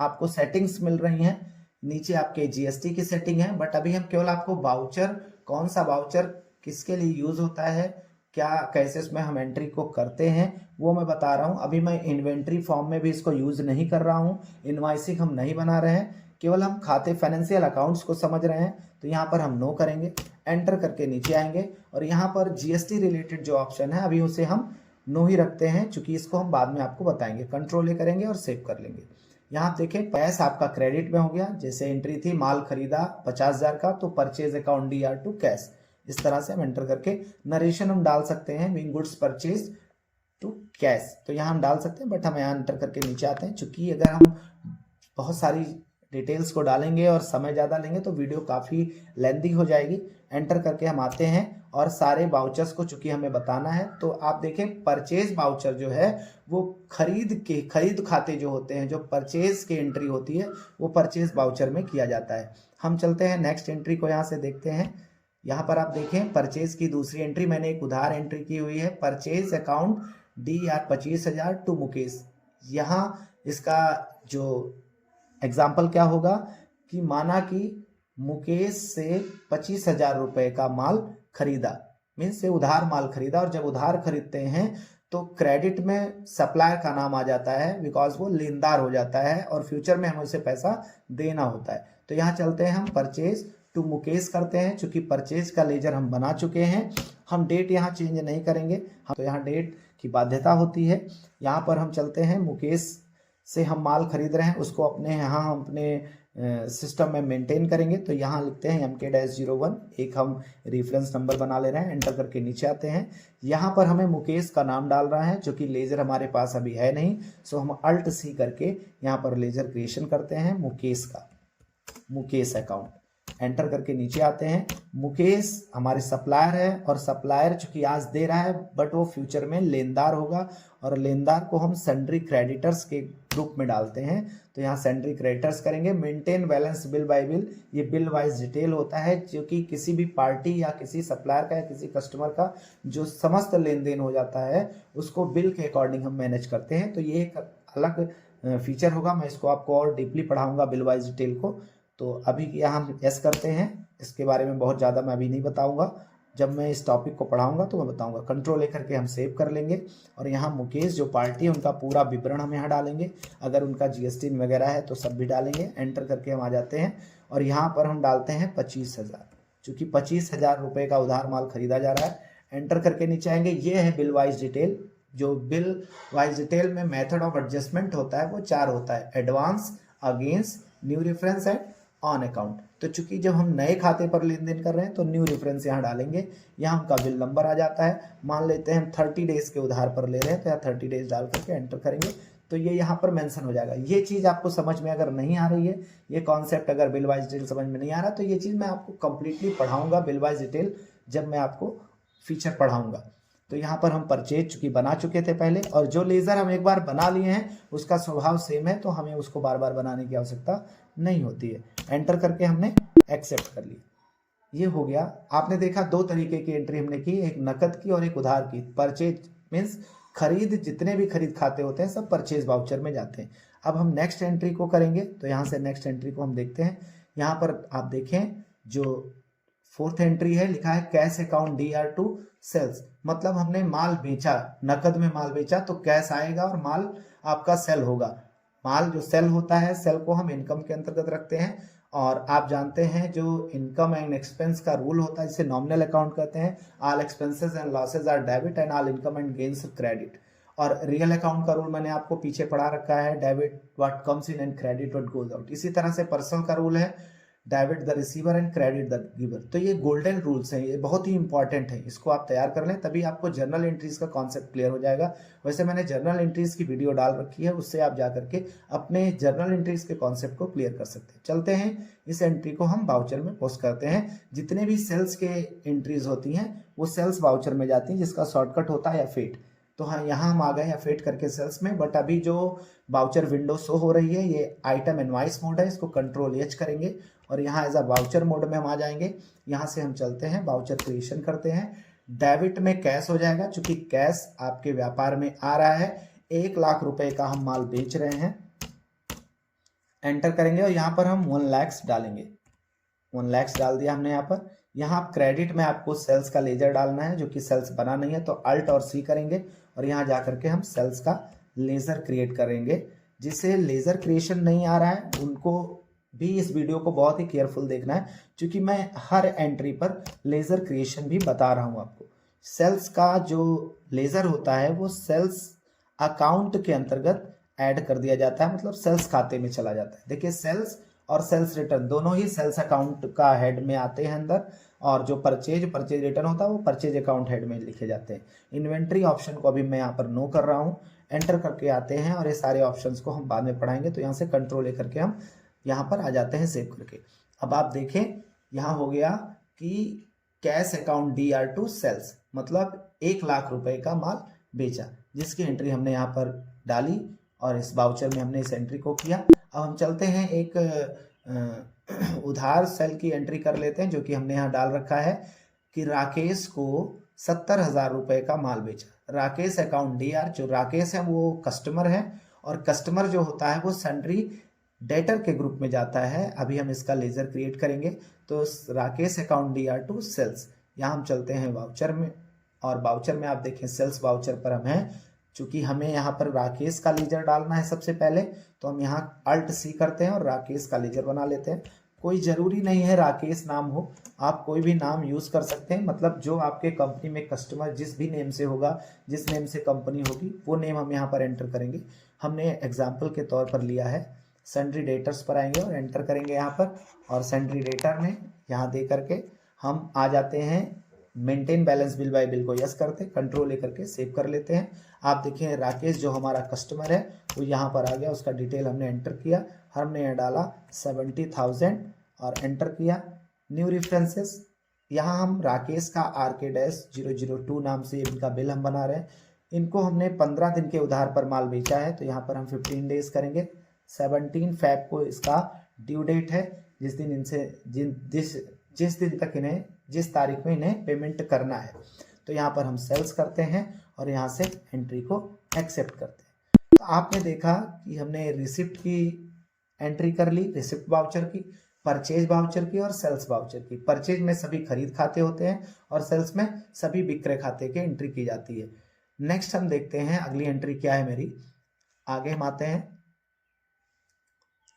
आपको सेटिंग्स मिल रही हैं नीचे आपके GST की सेटिंग है, बट अभी हम केवल आपको वाउचर, कौन सा वाउचर किसके लिए यूज़ होता है, क्या कैसे इसमें हम एंट्री को करते हैं, वो मैं बता रहा हूँ। अभी मैं इन्वेंट्री फॉर्म में भी इसको यूज़ नहीं कर रहा हूँ, इनवॉइसिंग हम नहीं बना रहे हैं, केवल हम खाते फाइनेंशियल अकाउंट्स को समझ रहे हैं। तो यहाँ पर हम नो करेंगे, एंटर करके नीचे आएंगे और यहाँ पर जीएसटी रिलेटेड जो ऑप्शन है अभी उसे हम नो ही रखते हैं, चूंकि इसको हम बाद में आपको बताएंगे। कंट्रोल ए करेंगे और सेव कर लेंगे। यहाँ आप देखें पैसा आपका क्रेडिट में हो गया। जैसे एंट्री थी माल खरीदा 50,000 का, तो परचेज अकाउंट DR2 कैश, इस तरह से हम एंटर करके नरेशन हम डाल सकते हैं mean goods purchase to cash, तो यहाँ हम डाल सकते हैं। बट हम यहाँ एंटर करके नीचे आते हैं, चूंकि अगर हम बहुत सारी डिटेल्स को डालेंगे और समय ज़्यादा लेंगे तो वीडियो काफ़ी लेंदी हो जाएगी। एंटर करके हम आते हैं और सारे बाउचर्स को चूंकि हमें बताना है, तो आप देखें परचेज बाउचर जो है वो खरीद खाते जो होते हैं, जो परचेज की एंट्री होती है वो परचेज बाउचर में किया जाता है। हम चलते हैं नेक्स्ट एंट्री को यहाँ से देखते हैं। यहाँ पर आप देखें परचेज की दूसरी एंट्री मैंने एक उधार एंट्री की हुई है, purchase account DR 25,000 to Mukesh. यहाँ इसका जो एग्जाम्पल क्या होगा कि माना कि मुकेश से 25,000 रुपए का माल खरीदा, मीन्स से उधार माल खरीदा, और जब उधार खरीदते हैं तो क्रेडिट में सप्लायर का नाम आ जाता है बिकॉज वो लेनदार हो जाता है और फ्यूचर में हमें उसे पैसा देना होता है। तो यहाँ चलते हैं हम परचेज टू मुकेश करते हैं, चूंकि परचेज का लेजर हम बना चुके हैं, हम डेट यहाँ चेंज नहीं करेंगे, हम तो यहाँ डेट की बाध्यता होती है। यहाँ पर हम चलते हैं मुकेश से हम माल खरीद रहे हैं, उसको अपने यहाँ हम अपने सिस्टम में मेंटेन करेंगे। तो यहाँ लिखते हैं MK-01, एक हम रेफरेंस नंबर बना ले रहे हैं। एंटर करके नीचे आते हैं, यहाँ पर हमें मुकेश का नाम डाल रहा है, जो कि लेजर हमारे पास अभी है नहीं, सो हम Alt-C करके यहाँ पर लेजर क्रिएशन करते हैं मुकेश का, मुकेश अकाउंट। एंटर करके नीचे आते हैं। मुकेश हमारे सप्लायर है और सप्लायर चूंकि आज दे रहा है बट वो फ्यूचर में लेनदार होगा, और लेनदार को हम सन्ड्री क्रेडिटर्स के ग्रुप में डालते हैं। तो यहाँ सन्ड्री क्रेडिटर्स करेंगे। Maintain balance bill bye bill, ये बिल वाइज डिटेल होता है, जो कि किसी भी पार्टी या किसी सप्लायर का या किसी कस्टमर का जो समस्त लेन देन हो जाता है उसको बिल के अकॉर्डिंग हम मैनेज करते हैं। तो ये एक अलग फीचर होगा, मैं इसको आपको और डीपली पढ़ाऊंगा बिल वाइज डिटेल को। तो अभी यहाँ हम यस करते हैं, इसके बारे में बहुत ज़्यादा मैं अभी नहीं बताऊंगा, जब मैं इस टॉपिक को पढ़ाऊंगा तो मैं बताऊंगा। कंट्रोल लेकर के हम सेव कर लेंगे और यहाँ मुकेश जो पार्टी है उनका पूरा विवरण हम यहाँ डालेंगे, अगर उनका GST वगैरह है तो सब भी डालेंगे। एंटर करके हम आ जाते हैं और यहाँ पर हम डालते हैं 25,000, चूँकि 25,000 रुपये का उधार माल खरीदा जा रहा है। एंटर करके नीचे आएंगे, ये है बिल वाइज डिटेल। जो बिल वाइज डिटेल में मेथड ऑफ एडजस्टमेंट होता है वो 4 होता है, advance, against, new reference and on account. तो चूंकि जब हम नए खाते पर लेन देन कर रहे हैं तो न्यू रेफरेंस यहाँ डालेंगे, यहाँ हमका बिल नंबर आ जाता है। मान लेते हैं हम 30 डेज के उधार पर ले रहे हैं, तो यहाँ 30 डेज डाल करके एंटर करेंगे तो ये यहाँ पर मेंशन हो जाएगा। ये चीज़ आपको समझ में अगर नहीं आ रही है, ये कॉन्सेप्ट अगर बिल वाइज डिटेल समझ में नहीं आ रहा, तो ये चीज़ मैं आपको कंप्लीटली पढ़ाऊंगा बिल वाइज डिटेल, जब मैं आपको फीचर पढ़ाऊंगा। तो यहाँ पर हम परचेज चूंकि बना चुके थे पहले, और जो लेजर हम एक बार बना लिए हैं उसका स्वभाव सेम है, तो हमें उसको बार बार बनाने की आवश्यकता नहीं होती है। एंटर करके हमने एक्सेप्ट कर लिया, ये हो गया। आपने देखा 2 तरीके की एंट्री हमने की, एक नकद की और एक उधार की। परचेज मीन्स खरीद, जितने भी खरीद खाते होते हैं सब परचेज वाउचर में जाते हैं। अब हम नेक्स्ट एंट्री को करेंगे, तो यहाँ से नेक्स्ट एंट्री को हम देखते हैं। यहाँ पर आप देखें जो 4th एंट्री है, लिखा है कैश अकाउंट DR2 सेल्स, मतलब हमने माल बेचा, नकद में माल बेचा तो कैश आएगा और माल आपका सेल होगा। माल जो सेल होता है, सेल को हम इनकम के अंतर्गत रखते हैं, और आप जानते हैं जो इनकम एंड एक्सपेंस का रूल होता है जिसे नॉमिनल अकाउंट कहते हैं। All expenses and losses are debit and all income and gains credit. और रियल अकाउंट का रूल मैंने आपको पीछे पढ़ा रखा है, debit what comes in and credit what goes out. इसी तरह से पर्सनल का रूल है, debit the receiver and credit the giver. तो ये गोल्डन रूल्स हैं, ये बहुत ही इंपॉर्टेंट है, इसको आप तैयार कर लें, तभी आपको जर्नल एंट्रीज का कॉन्सेप्ट क्लियर हो जाएगा। वैसे मैंने जर्नल एंट्रीज की वीडियो डाल रखी है, उससे आप जा करके अपने जर्नल एंट्रीज के कॉन्सेप्ट को क्लियर कर सकते हैं। चलते हैं, इस एंट्री को हम वाउचर में पोस्ट करते हैं। जितने भी सेल्स के एंट्रीज होती हैं वो सेल्स वाउचर में जाती हैं, जिसका शॉर्टकट होता है F8। तो हाँ, यहाँ हम आ गए F8 करके सेल्स में, बट अभी जो वाउचर विंडो शो हो रही है ये आइटम इनवॉइस मोड है, इसको कंट्रोल H करेंगे और यहाँ एज अ वाउचर मोड में हम आ जाएंगे। यहाँ से हम चलते हैं, वाउचर क्रिएशन करते हैं। डेबिट में कैश हो जाएगा, चूंकि कैश आपके व्यापार में आ रहा है। 1 लाख रुपए का हम माल बेच रहे हैं। एंटर करेंगे और यहाँ पर हम 1 लाख डालेंगे, 1 लाख डाल दिया हमने यहाँ पर। यहाँ क्रेडिट में आपको सेल्स का लेजर डालना है, जो कि सेल्स बना नहीं है, तो अल्ट और सी करेंगे और यहाँ जा करके हम सेल्स का लेजर क्रिएट करेंगे। जिसे लेजर क्रिएशन नहीं आ रहा है उनको भी इस वीडियो को बहुत ही केयरफुल देखना है, क्योंकि मैं हर एंट्री पर लेजर क्रिएशन भी बता रहा हूँ आपको। सेल्स का जो लेजर होता है वो सेल्स अकाउंट के अंतर्गत ऐड कर दिया जाता है, मतलब सेल्स खाते में चला जाता है। देखिए सेल्स और सेल्स रिटर्न दोनों ही सेल्स अकाउंट का हेड में आते हैं अंदर, और जो परचेज रिटर्न होता है वो परचेज अकाउंट हेड में लिखे जाते हैं। इन्वेंट्री ऑप्शन को अभी मैं यहाँ पर नो कर रहा हूँ, एंटर करके आते हैं और ये सारे ऑप्शंस को हम बाद में पढ़ाएंगे। तो यहाँ से कंट्रोल लेकर के हम यहाँ पर आ जाते हैं सेव करके। अब आप देखें यहाँ हो गया कि cash account DR to sales, मतलब 1 लाख रुपए का माल बेचा, जिसकी एंट्री हमने यहाँ पर डाली और इस वाउचर में हमने इस एंट्री को किया। अब हम चलते हैं एक उधार सेल की एंट्री कर लेते हैं, जो कि हमने यहाँ डाल रखा है कि राकेश को 70,000 रुपए का माल बेचा। राकेश अकाउंट DR, जो राकेश है वो कस्टमर है, और कस्टमर जो होता है वो सन्ड्री डेटर के ग्रुप में जाता है। अभी हम इसका लेजर क्रिएट करेंगे। तो Rakesh account DR to sales, यहाँ हम चलते हैं वाउचर में, और वाउचर में आप देखें सेल्स वाउचर पर हम हैं। चूंकि हमें यहाँ पर राकेश का लेजर डालना है सबसे पहले, तो हम यहाँ अल्ट सी करते हैं और राकेश का लेजर बना लेते हैं। कोई ज़रूरी नहीं है राकेश नाम हो, आप कोई भी नाम यूज़ कर सकते हैं, मतलब जो आपके कंपनी में कस्टमर जिस भी नेम से होगा, जिस नेम से कंपनी होगी वो नेम हम यहाँ पर एंटर करेंगे। हमने एग्जाम्पल के तौर पर लिया है, सन्ड्री डेटर्स पर आएंगे और एंटर करेंगे यहाँ पर, और सन्ड्री डेटर में यहाँ दे करके हम आ जाते हैं maintain balance bill bye bill को यस करते, कंट्रोल लेकर के सेव कर लेते हैं। आप देखें राकेश जो हमारा कस्टमर है वो यहाँ पर आ गया, उसका डिटेल हमने एंटर किया, हमने यहाँ डाला 70,000 और एंटर किया। न्यू रेफरेंसेस, यहाँ हम राकेश का RK-002 नाम से इनका बिल हम बना रहे हैं। इनको हमने 15 दिन के उधार पर माल बेचा है, तो यहाँ पर हम 15 डेज करेंगे। 17 Feb को इसका ड्यू डेट है, जिस दिन इनसे जिस दिन तक इन्हें, जिस तारीख में इन्हें पेमेंट करना है। तो यहाँ पर हम सेल्स करते हैं और यहाँ से एंट्री को एक्सेप्ट करते हैं। तो आपने देखा कि हमने रिसिप्ट की एंट्री कर ली, रिसिप्ट वाउचर की, परचेज वाउचर की और सेल्स वाउचर की। परचेज में सभी खरीद खाते होते हैं और सेल्स में सभी विक्रय खाते की एंट्री की जाती है। नेक्स्ट हम देखते हैं अगली एंट्री क्या है मेरी। आगे हम आते हैं,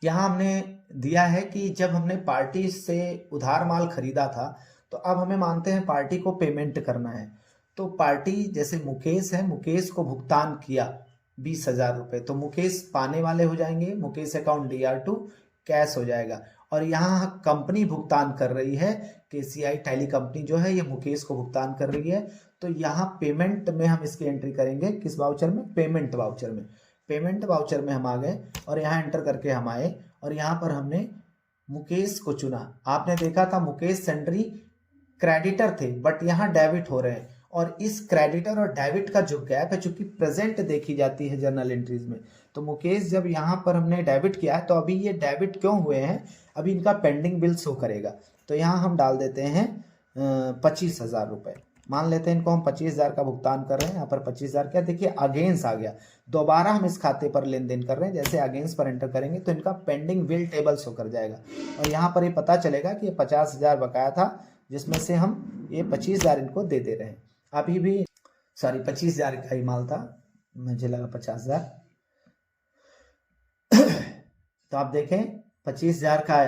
यहाँ हमने दिया है कि जब हमने पार्टी से उधार माल खरीदा था, तो अब हमें मानते हैं पार्टी को पेमेंट करना है। तो पार्टी जैसे मुकेश है, मुकेश को भुगतान किया 20,000 रुपये, तो मुकेश पाने वाले हो जाएंगे, Mukesh account DR to cash हो जाएगा। और यहाँ कंपनी भुगतान कर रही है, KCI टैली कंपनी जो है ये मुकेश को भुगतान कर रही है। तो यहाँ पेमेंट में हम इसकी एंट्री करेंगे, किस वाउचर में, पेमेंट वाउचर में। पेमेंट वाउचर में हम आ गए और यहाँ एंटर करके हम आए और यहाँ पर हमने मुकेश को चुना। आपने देखा था मुकेश सन्ड्री क्रेडिटर थे, बट यहाँ डेबिट हो रहे हैं, और इस क्रेडिटर और डेबिट का जो गैप है, चूंकि प्रेजेंट देखी जाती है जर्नल एंट्रीज में, तो मुकेश जब यहाँ पर हमने डेबिट किया है, तो अभी ये डेबिट क्यों हुए हैं, अभी इनका पेंडिंग बिल शो करेगा। तो यहाँ हम डाल देते हैं 25,000 रुपये, मान लेते हैं इनको हम 25,000 का भुगतान कर रहे हैं। यहाँ पर 25,000 क्या, देखिए अगेंस्ट आ गया, दोबारा हम इस खाते पर लेन देन कर रहे हैं। जैसे अगेंस्ट पर एंटर करेंगे तो इनका पेंडिंग बिल टेबल शो कर जाएगा, और यहाँ पर ये पता चलेगा कि ये 50,000 बकाया था, जिसमें से हम ये 25,000 इनको दे दे रहे हैं। अभी भी 25,000 का ही माल था, मुझे लगा 50,000। तो आप देखें 25,000 का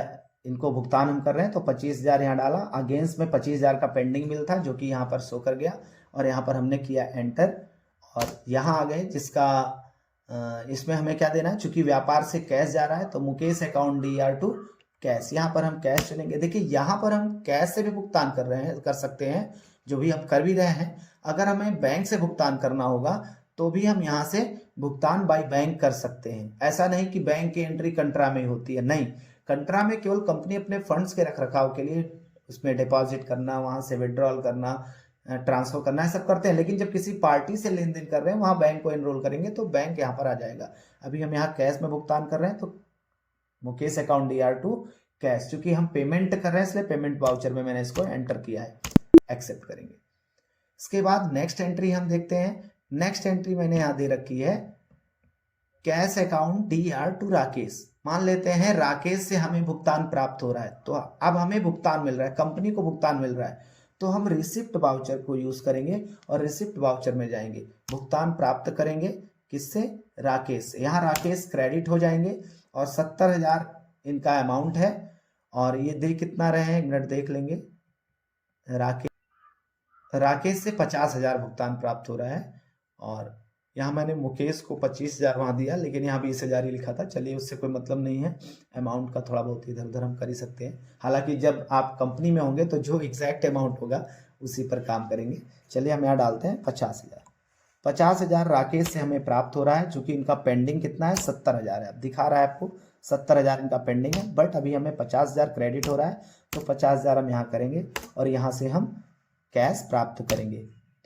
इनको भुगतान हम कर रहे हैं, तो 25,000 यहाँ डाला, अगेंस्ट में 25,000 का पेंडिंग बिल था जो कि यहाँ पर शो कर गया, और यहाँ पर हमने किया एंटर और यहाँ आ गए। जिसका इसमें हमें क्या देना है, चूंकि व्यापार से कैश जा रहा है, तो Mukesh account DR to cash, यहाँ पर हम कैश चुनेंगे। देखिए यहाँ पर हम कैश से भी भुगतान कर रहे हैं, कर सकते हैं, जो भी हम कर भी रहे हैं। अगर हमें बैंक से भुगतान करना होगा तो भी हम यहाँ से भुगतान बाय बैंक कर सकते हैं। ऐसा नहीं कि बैंक की एंट्री कंट्रा में होती है, नहीं, कंट्रा में केवल कंपनी अपने फंड्स के रख रखाव के लिए उसमें डिपॉजिट करना, वहां से विड्रॉल करना, ट्रांसफर करना, है सब करते हैं। लेकिन जब किसी पार्टी से लेन देन कर रहे हैं, वहां बैंक को एनरोल करेंगे तो बैंक यहाँ पर आ जाएगा। अभी हम यहाँ कैश में भुगतान कर रहे हैं, तो Mukesh account DR to cash, चूंकि हम पेमेंट कर रहे हैं इसलिए पेमेंट वाउचर में मैंने इसको एंटर किया है, एक्सेप्ट करेंगे। इसके बाद नेक्स्ट एंट्री हम देखते हैं। नेक्स्ट एंट्री मैंने यहाँ दे रखी है cash account DR to Rakesh. मान लेते हैं राकेश से हमें भुगतान प्राप्त हो रहा है, तो अब हमें भुगतान मिल रहा है, कंपनी को भुगतान मिल रहा है, तो हम रिसिप्ट वाउचर को यूज करेंगे और रिसिप्ट वाउचर में जाएंगे, भुगतान प्राप्त करेंगे किससे, राकेश से। यहाँ राकेश क्रेडिट हो जाएंगे और 70,000 इनका अमाउंट है। और ये देख कितना रहे, एक मिनट देख लेंगे। राकेश से 50,000 भुगतान प्राप्त हो रहा है। और यहाँ मैंने मुकेश को 25,000 वहाँ दिया, लेकिन यहाँ 20,000 ही लिखा था। चलिए, उससे कोई मतलब नहीं है, अमाउंट का थोड़ा बहुत इधर उधर हम कर ही सकते हैं। हालांकि जब आप कंपनी में होंगे तो जो एग्जैक्ट अमाउंट होगा उसी पर काम करेंगे। चलिए हम यहाँ डालते हैं 50,000। 50,000 राकेश से हमें प्राप्त हो रहा है, चूंकि इनका पेंडिंग कितना है, 70,000 है। अब दिखा रहा है आपको 70,000 इनका पेंडिंग है, बट अभी हमें 50,000 क्रेडिट हो रहा है, तो 50,000 हम यहाँ करेंगे और यहाँ से हम कैश प्राप्त करेंगे।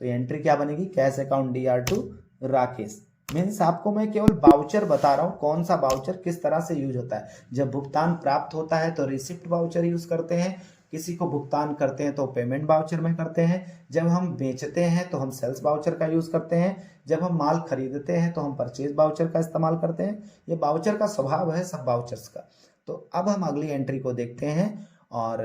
तो एंट्री क्या बनेगी, cash account DR to Rakesh. Means आपको मैं केवल बाउचर बता रहा हूँ, कौन सा बाउचर किस तरह से यूज होता है। जब भुगतान प्राप्त होता है तो रिसिप्ट बाउचर यूज करते हैं, किसी को भुगतान करते हैं तो पेमेंट बाउचर में करते हैं, जब हम बेचते हैं तो हम सेल्स बाउचर का यूज करते हैं, जब हम माल खरीदते हैं तो हम परचेज बाउचर का इस्तेमाल करते हैं। ये बाउचर का स्वभाव है सब बाउचर्स का। तो अब हम अगली एंट्री को देखते हैं और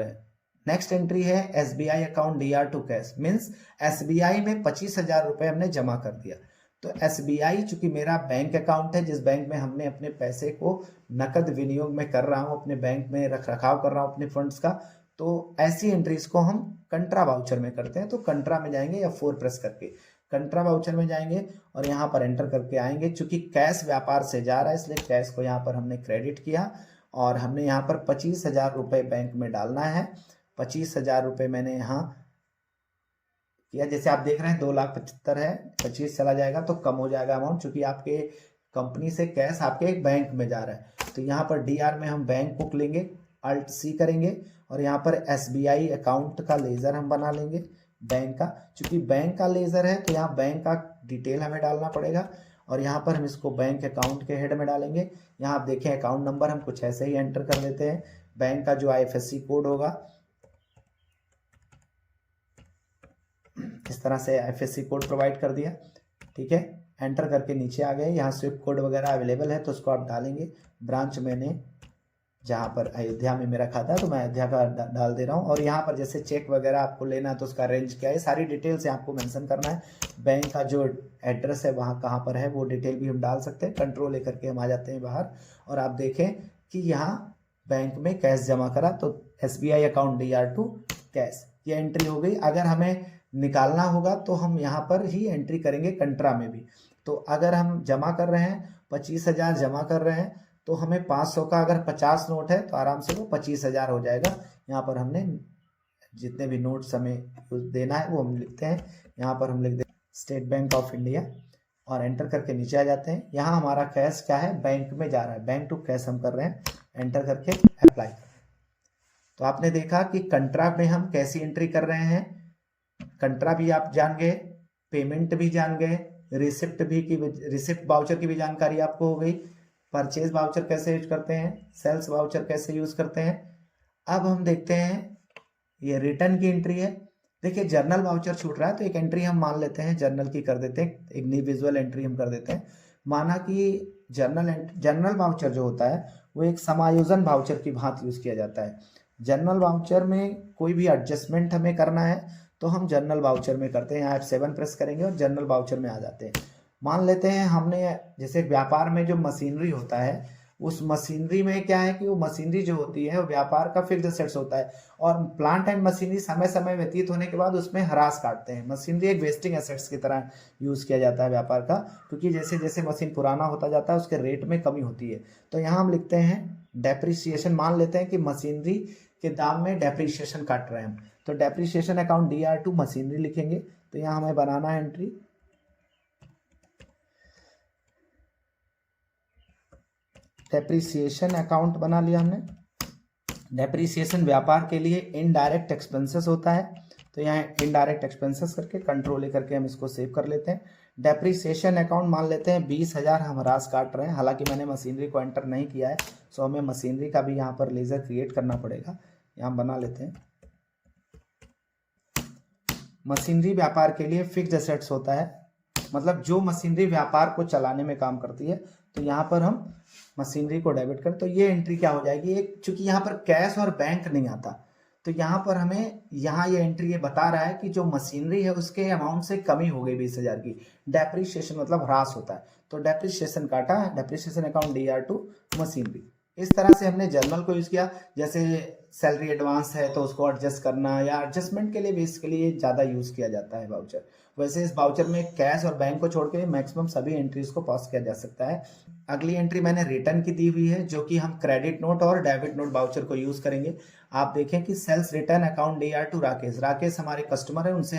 नेक्स्ट एंट्री है SBI account DR to cash. Means SBI में 25,000 रुपये हमने जमा कर दिया। तो SBI चूंकि मेरा बैंक अकाउंट है, जिस बैंक में हमने अपने पैसे को नकद विनियोग में कर रहा हूँ, अपने बैंक में रख रखाव कर रहा हूँ अपने फंड्स का, तो ऐसी एंट्रीज को हम कंट्रा वाउचर में करते हैं। तो कंट्रा में जाएंगे F4 प्रेस करके कंट्रा वाउचर में जाएंगे और यहाँ पर एंटर करके आएंगे। चूंकि कैश व्यापार से जा रहा है इसलिए कैश को यहाँ पर हमने क्रेडिट किया और हमने यहाँ पर 25,000 रुपये बैंक में डालना है। 25,000 रुपये मैंने यहाँ किया। जैसे आप देख रहे हैं 2,75,000 है, 25 चला जाएगा तो कम हो जाएगा अमाउंट, चूंकि आपके कंपनी से कैश आपके एक बैंक में जा रहा है। तो यहाँ पर DR में हम बैंक बुक लेंगे, Alt C करेंगे और यहाँ पर SBI अकाउंट का लेजर हम बना लेंगे बैंक का। चूंकि बैंक का लेजर है तो यहाँ बैंक का डिटेल हमें डालना पड़ेगा और यहाँ पर हम इसको बैंक अकाउंट के हेड में डालेंगे। यहाँ आप देखें अकाउंट नंबर हम कुछ ऐसे ही एंटर कर देते हैं, बैंक का जो IFSC कोड होगा इस तरह से IFSC कोड प्रोवाइड कर दिया। ठीक है, एंटर करके नीचे आ गए। यहाँ स्विफ्ट कोड वगैरह अवेलेबल है तो उसको आप डालेंगे। ब्रांच मैंने जहाँ पर अयोध्या में मेरा खाता है तो मैं अयोध्या का डाल दे रहा हूँ। और यहाँ पर जैसे चेक वगैरह आपको लेना है तो उसका रेंज क्या है, सारी डिटेल से आपको मेंशन करना है। बैंक का जो एड्रेस है वहाँ कहाँ पर है वो डिटेल भी हम डाल सकते हैं। कंट्रोल लेकर के हम आ जाते हैं बाहर और आप देखें कि यहाँ बैंक में कैश जमा करा तो SBI account DR to cash, ये एंट्री हो गई। अगर हमें निकालना होगा तो हम यहाँ पर ही एंट्री करेंगे कंट्रा में भी। तो अगर हम जमा कर रहे हैं 25,000 जमा कर रहे हैं तो हमें 500 का अगर 50 नोट है तो आराम से वो 25,000 हो जाएगा। यहाँ पर हमने जितने भी नोट्स हमें देना है वो हम लिखते हैं। यहाँ पर हम लिख दें स्टेट बैंक ऑफ इंडिया और एंटर करके नीचे आ जाते हैं। यहाँ हमारा कैश क्या है, बैंक में जा रहा है, बैंक टू कैश हम कर रहे हैं। एंटर करके अप्लाई। तो आपने देखा कि कंट्रा में हम कैसी एंट्री कर रहे हैं। कंट्रा भी आप जान गए, पेमेंट भी जान गए, रिसिप्ट वाउचर की भी जानकारी आपको हो गई, परचेज वाउचर कैसे यूज करते हैं, सेल्स वाउचर कैसे यूज करते हैं। अब हम देखते हैं ये रिटर्न की एंट्री है। देखिए जर्नल वाउचर छूट रहा है तो एक एंट्री हम मान लेते हैं, जर्नल की कर देते हैं, एक इंडिविजुअल एंट्री हम कर देते हैं। माना कि जर्नल वाउचर जो होता है वो एक समायोजन वाउचर की भांति यूज किया जाता है। जर्नल वाउचर में कोई भी एडजस्टमेंट हमें करना है तो हम जर्नल वाउचर में करते हैं। यहाँ F7 प्रेस करेंगे और जर्नल वाउचर में आ जाते हैं। मान लेते हैं हमने जैसे व्यापार में जो मशीनरी होता है उस मशीनरी में क्या है कि वो मशीनरी जो होती है वो व्यापार का फिक्स्ड एसेट्स होता है और प्लांट एंड मशीनरी समय समय व्यतीत होने के बाद उसमें ह्रास काटते हैं। मशीनरी एक वेस्टिंग एसेट्स की तरह यूज किया जाता है व्यापार का, क्योंकि जैसे जैसे मशीन पुराना होता जाता है उसके रेट में कमी होती है। तो यहाँ हम लिखते हैं डेप्रिसिएशन। मान लेते हैं कि मशीनरी के दाम में डेप्रिसिएशन काट रहे हैं हम, तो depreciation account DR to machinery लिखेंगे। तो यहाँ हमें बनाना है एंट्री डेप्रिसिएशन अकाउंट बना लिया हमने। डेप्रिसिएशन व्यापार के लिए इनडायरेक्ट एक्सपेंसेस होता है तो यहाँ इनडायरेक्ट एक्सपेंसेस करके कंट्रोल लेकर के हम इसको सेव कर लेते हैं। डेप्रिसिएशन अकाउंट मान लेते हैं 20,000 हम ह्रास काट रहे हैं। हालांकि मैंने मशीनरी को एंटर नहीं किया है सो हमें मशीनरी का भी यहाँ पर लेजर क्रिएट करना पड़ेगा। यहाँ बना लेते हैं। मशीनरी व्यापार के लिए फिक्स्ड एसेट्स होता है, मतलब जो मशीनरी व्यापार को चलाने में काम करती है तो यहाँ पर हम मशीनरी को डेबिट करें तो ये एंट्री क्या हो जाएगी, एक चूंकि यहाँ पर कैश और बैंक नहीं आता तो यहाँ पर हमें यहाँ ये एंट्री ये बता रहा है कि जो मशीनरी है उसके अमाउंट से कमी हो गई 20,000 की। डेप्रिसिएशन मतलब ह्रास होता है, तो डेप्रिसिएशन काटा है, डेप्रिसिएशन अकाउंट DR2 मशीनरी। इस तरह से हमने जर्नल को यूज किया। जैसे सैलरी एडवांस है तो उसको एडजस्ट करना या एडजस्टमेंट के लिए बेसिकली ज़्यादा यूज किया जाता है वाउचर। वैसे इस वाउचर में कैश और बैंक को छोड़ के मैक्सिमम सभी एंट्रीज को पास किया जा सकता है। अगली एंट्री मैंने रिटर्न की दी हुई है जो कि हम क्रेडिट नोट और डेबिट नोट वाउचर को यूज करेंगे। आप देखें कि sales return account DR2 Rakesh हमारे कस्टमर है, उनसे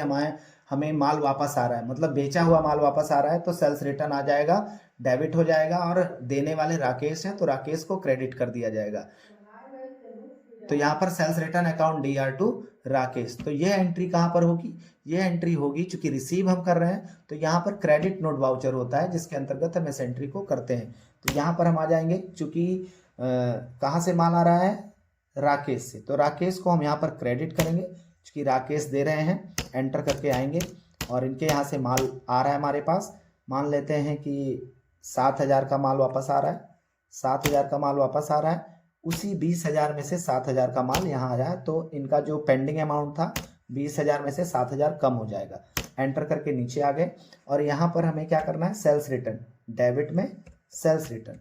हमें माल वापस आ रहा है, मतलब बेचा हुआ माल वापस आ रहा है तो सेल्स रिटर्न आ जाएगा, डेबिट हो जाएगा, और देने वाले राकेश हैं तो राकेश को क्रेडिट कर दिया जाएगा। तो यहाँ पर sales return account DR2 Rakesh, तो यह एंट्री कहाँ पर होगी, यह एंट्री होगी चूंकि रिसीव हम कर रहे हैं तो यहाँ पर क्रेडिट नोट वाउचर होता है जिसके अंतर्गत हम इस एंट्री को करते हैं। तो यहाँ पर हम आ जाएंगे, चूंकि कहाँ से माल आ रहा है, राकेश से, तो राकेश को हम यहाँ पर क्रेडिट करेंगे क्योंकि राकेश दे रहे हैं, एंटर करके आएंगे और इनके यहाँ से माल आ रहा है हमारे पास। मान लेते हैं कि 7,000 का माल वापस आ रहा है, 7,000 का माल वापस आ रहा है, उसी 20,000 में से 7,000 का माल यहाँ आ जाए तो इनका जो पेंडिंग अमाउंट था 20,000 में से 7,000 कम हो जाएगा। एंटर करके नीचे आ गए और यहाँ पर हमें क्या करना है, सेल्स रिटर्न, डेबिट में सेल्स रिटर्न।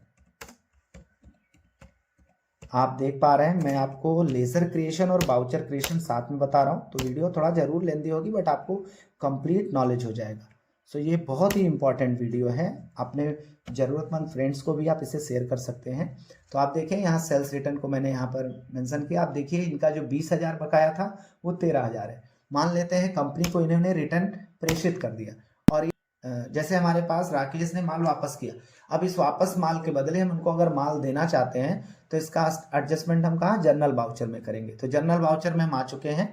आप देख पा रहे हैं मैं आपको लेजर क्रिएशन और वाउचर क्रिएशन साथ में बता रहा हूँ, तो वीडियो थोड़ा जरूर लेंदी होगी बट आपको कंप्लीट नॉलेज हो जाएगा। सो ये बहुत ही इंपॉर्टेंट वीडियो है, अपने ज़रूरतमंद फ्रेंड्स को भी आप इसे शेयर कर सकते हैं। तो आप देखें यहाँ सेल्स रिटर्न को मैंने यहाँ पर मेंशन किया। आप देखिए इनका जो 20,000 बकाया था वो 13,000 है। मान लेते हैं कंपनी को इन्होंने रिटर्न प्रेषित कर दिया और जैसे हमारे पास राकेश ने माल वापस किया, अब इस वापस माल के बदले हम उनको अगर माल देना चाहते हैं तो इसका एडजस्टमेंट हम कहाँ, जनरल वाउचर में करेंगे। तो जनरल वाउचर में हम आ चुके हैं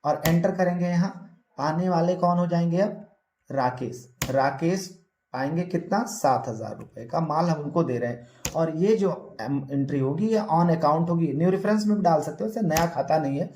और एंटर करेंगे। यहाँ पाने वाले कौन हो जाएंगे, अब राकेश पाएंगे कितना, 7,000 रुपये का माल हम उनको दे रहे हैं। और ये जो एंट्री होगी ये ऑन अकाउंट होगी, न्यू रेफरेंस में भी डाल सकते हो, इसे नया खाता नहीं है,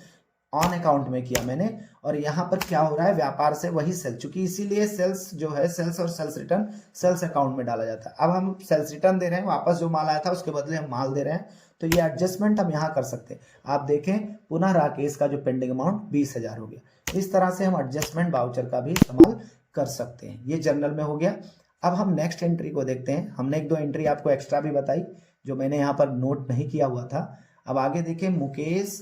ऑन अकाउंट में किया मैंने। और यहाँ पर क्या हो रहा है, व्यापार से वही सेल, चूंकि इसीलिए सेल्स जो है, सेल्स और सेल्स रिटर्न सेल्स अकाउंट में डाला जाता है। अब हम सेल्स रिटर्न दे रहे हैं, वापस जो माल आया था उसके बदले हम माल दे रहे हैं, तो ये एडजस्टमेंट हम यहाँ कर सकते हैं। आप देखें पुनः राकेश का जो पेंडिंग अमाउंट 20,000 हो गया। इस तरह से हम एडजस्टमेंट वाउचर का भी इस्तेमाल कर सकते हैं। ये जनरल में हो गया। अब हम नेक्स्ट एंट्री को देखते हैं। हमने एक दो एंट्री आपको एक्स्ट्रा भी बताई जो मैंने यहाँ पर नोट नहीं किया हुआ था। अब आगे देखें, मुकेश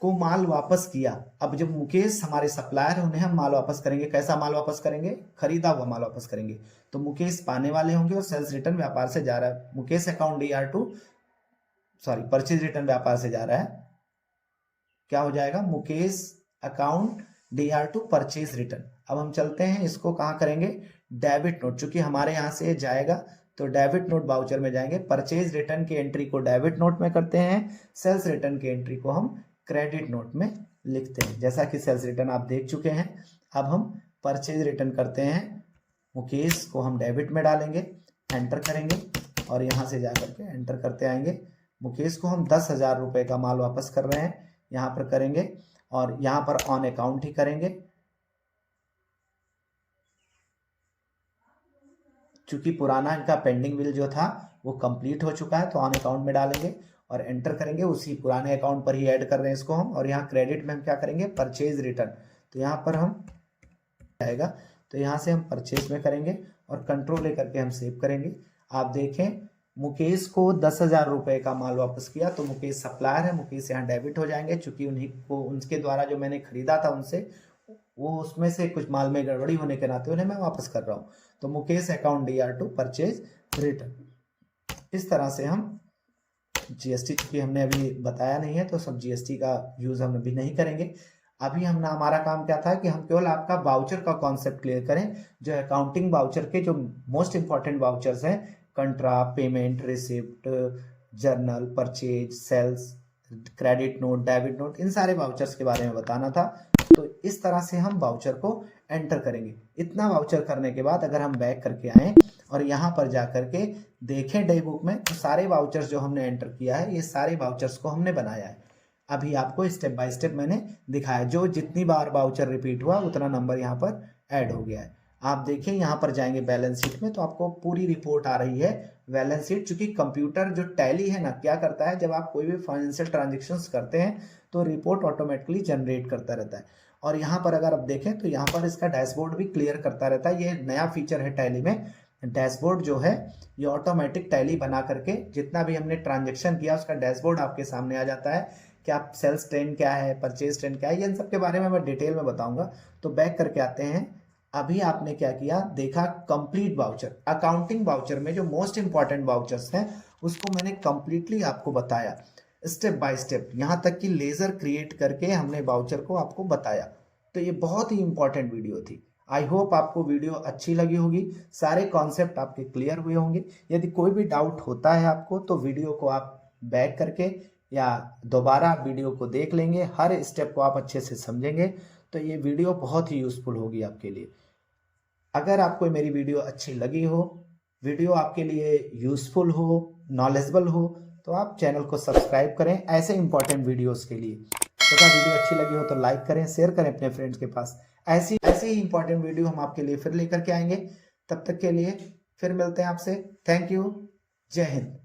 को माल वापस किया। अब जब मुकेश हमारे सप्लायर है उन्हें हम माल वापस करेंगे। कैसा माल वापस करेंगे, खरीदा हुआ माल वापस करेंगे। तो मुकेश पाने वाले होंगे और सेल्स रिटर्न व्यापार से जा रहा है। मुकेश अकाउंट परचेज रिटर्न व्यापार से जा रहा है। क्या हो जाएगा, Mukesh account DR2 purchase return. अब हम चलते हैं, इसको कहाँ करेंगे, डेबिट नोट, चूंकि हमारे यहाँ से जाएगा तो डेबिट नोट वाउचर में जाएंगे। परचेज रिटर्न की एंट्री को डेबिट नोट में करते हैं, सेल्स रिटर्न की एंट्री को हम क्रेडिट नोट में लिखते हैं। जैसा कि सेल्स रिटर्न आप देख चुके हैं। अब हम परचेज रिटर्न करते हैं, मुकेश को हम डेबिट में डालेंगे, एंटर करेंगे और यहाँ से जाकर के एंटर करते आएंगे। मुकेश को हम 10,000 रुपये का माल वापस कर रहे हैं, यहाँ पर करेंगे और यहाँ पर ऑन अकाउंट ही करेंगे। चूंकि पुराना इनका पेंडिंग बिल जो था वो कंप्लीट हो चुका है तो ऑन अकाउंट में डालेंगे और एंटर करेंगे। उसी पुराने अकाउंट पर ही ऐड कर रहे हैं इसको हम। और यहाँ क्रेडिट में हम क्या करेंगे, परचेज रिटर्न। तो यहाँ पर हम आएगा तो यहाँ से हम परचेज में करेंगे और कंट्रोल लेकर के हम सेव करेंगे। आप देखें मुकेश को 10,000 रुपये का माल वापस किया तो मुकेश सप्लायर है, मुकेश यहाँ डेबिट हो जाएंगे चूंकि उन्हीं को, उनके द्वारा जो मैंने खरीदा था उनसे, वो उसमें से कुछ माल में गड़बड़ी होने के नाते उन्हें मैं वापस कर रहा हूँ। तो Mukesh account DR2 purchase return. इस तरह से हम GST, चूंकि हमने अभी बताया नहीं है तो सब GST का यूज हम अभी नहीं करेंगे। अभी हमारा काम क्या था कि हम केवल आपका वाउचर का कॉन्सेप्ट क्लियर करें। जो अकाउंटिंग वाउचर के जो मोस्ट इंपॉर्टेंट वाउचर्स हैं, contra, payment, receipt, journal, purchase, sales, credit note, debit note, इन सारे वाउचर्स के बारे में बताना था। तो इस तरह से हम वाउचर को एंटर करेंगे। इतना वाउचर करने के बाद अगर हम बैक करके आए और यहाँ पर जा करके देखें डे बुक में, तो सारे वाउचर्स जो हमने एंटर किया है, ये सारे वाउचर्स को हमने बनाया है। अभी आपको स्टेप बाय स्टेप मैंने दिखाया। जो जितनी बार वाउचर रिपीट हुआ उतना नंबर यहाँ पर ऐड हो गया है। आप देखें यहाँ पर जाएंगे बैलेंस शीट में तो आपको पूरी रिपोर्ट आ रही है बैलेंस शीट। चूंकि कंप्यूटर जो टैली है ना क्या करता है, जब आप कोई भी फाइनेंशियल ट्रांजेक्शन्स करते हैं तो रिपोर्ट ऑटोमेटिकली जनरेट करता रहता है। और यहाँ पर अगर आप देखें तो यहाँ पर इसका डैशबोर्ड भी क्लियर करता रहता है। ये नया फीचर है टैली में। डैशबोर्ड जो है ये ऑटोमेटिक टैली बना करके जितना भी हमने ट्रांजेक्शन किया उसका डैशबोर्ड आपके सामने आ जाता है कि आप सेल्स ट्रेंड क्या है, परचेज ट्रेंड क्या है, ये इन सब के बारे में मैं डिटेल में बताऊंगा। तो बैक करके आते हैं। अभी आपने क्या किया, देखा कंप्लीट वाउचर। अकाउंटिंग वाउचर में जो मोस्ट इंपॉर्टेंट वाउचर्स हैं उसको मैंने कंप्लीटली आपको बताया स्टेप बाय स्टेप, यहाँ तक कि लेजर क्रिएट करके हमने वाउचर को आपको बताया। तो ये बहुत ही इंपॉर्टेंट वीडियो थी। आई होप आपको वीडियो अच्छी लगी होगी, सारे कॉन्सेप्ट आपके क्लियर हुए होंगे। यदि कोई भी डाउट होता है आपको तो वीडियो को आप बैक करके या दोबारा वीडियो को देख लेंगे, हर स्टेप को आप अच्छे से समझेंगे तो ये वीडियो बहुत ही यूजफुल होगी आपके लिए। अगर आपको मेरी वीडियो अच्छी लगी हो, वीडियो आपके लिए यूजफुल हो, नॉलेजेबल हो, तो आप चैनल को सब्सक्राइब करें ऐसे इंपॉर्टेंट वीडियोस के लिए। तथा वीडियो अच्छी लगी हो तो लाइक करें, शेयर करें अपने फ्रेंड्स के पास। ऐसी ही इंपॉर्टेंट वीडियो हम आपके लिए फिर लेकर के आएंगे। तब तक के लिए फिर मिलते हैं आपसे। Thank you. जय हिंद।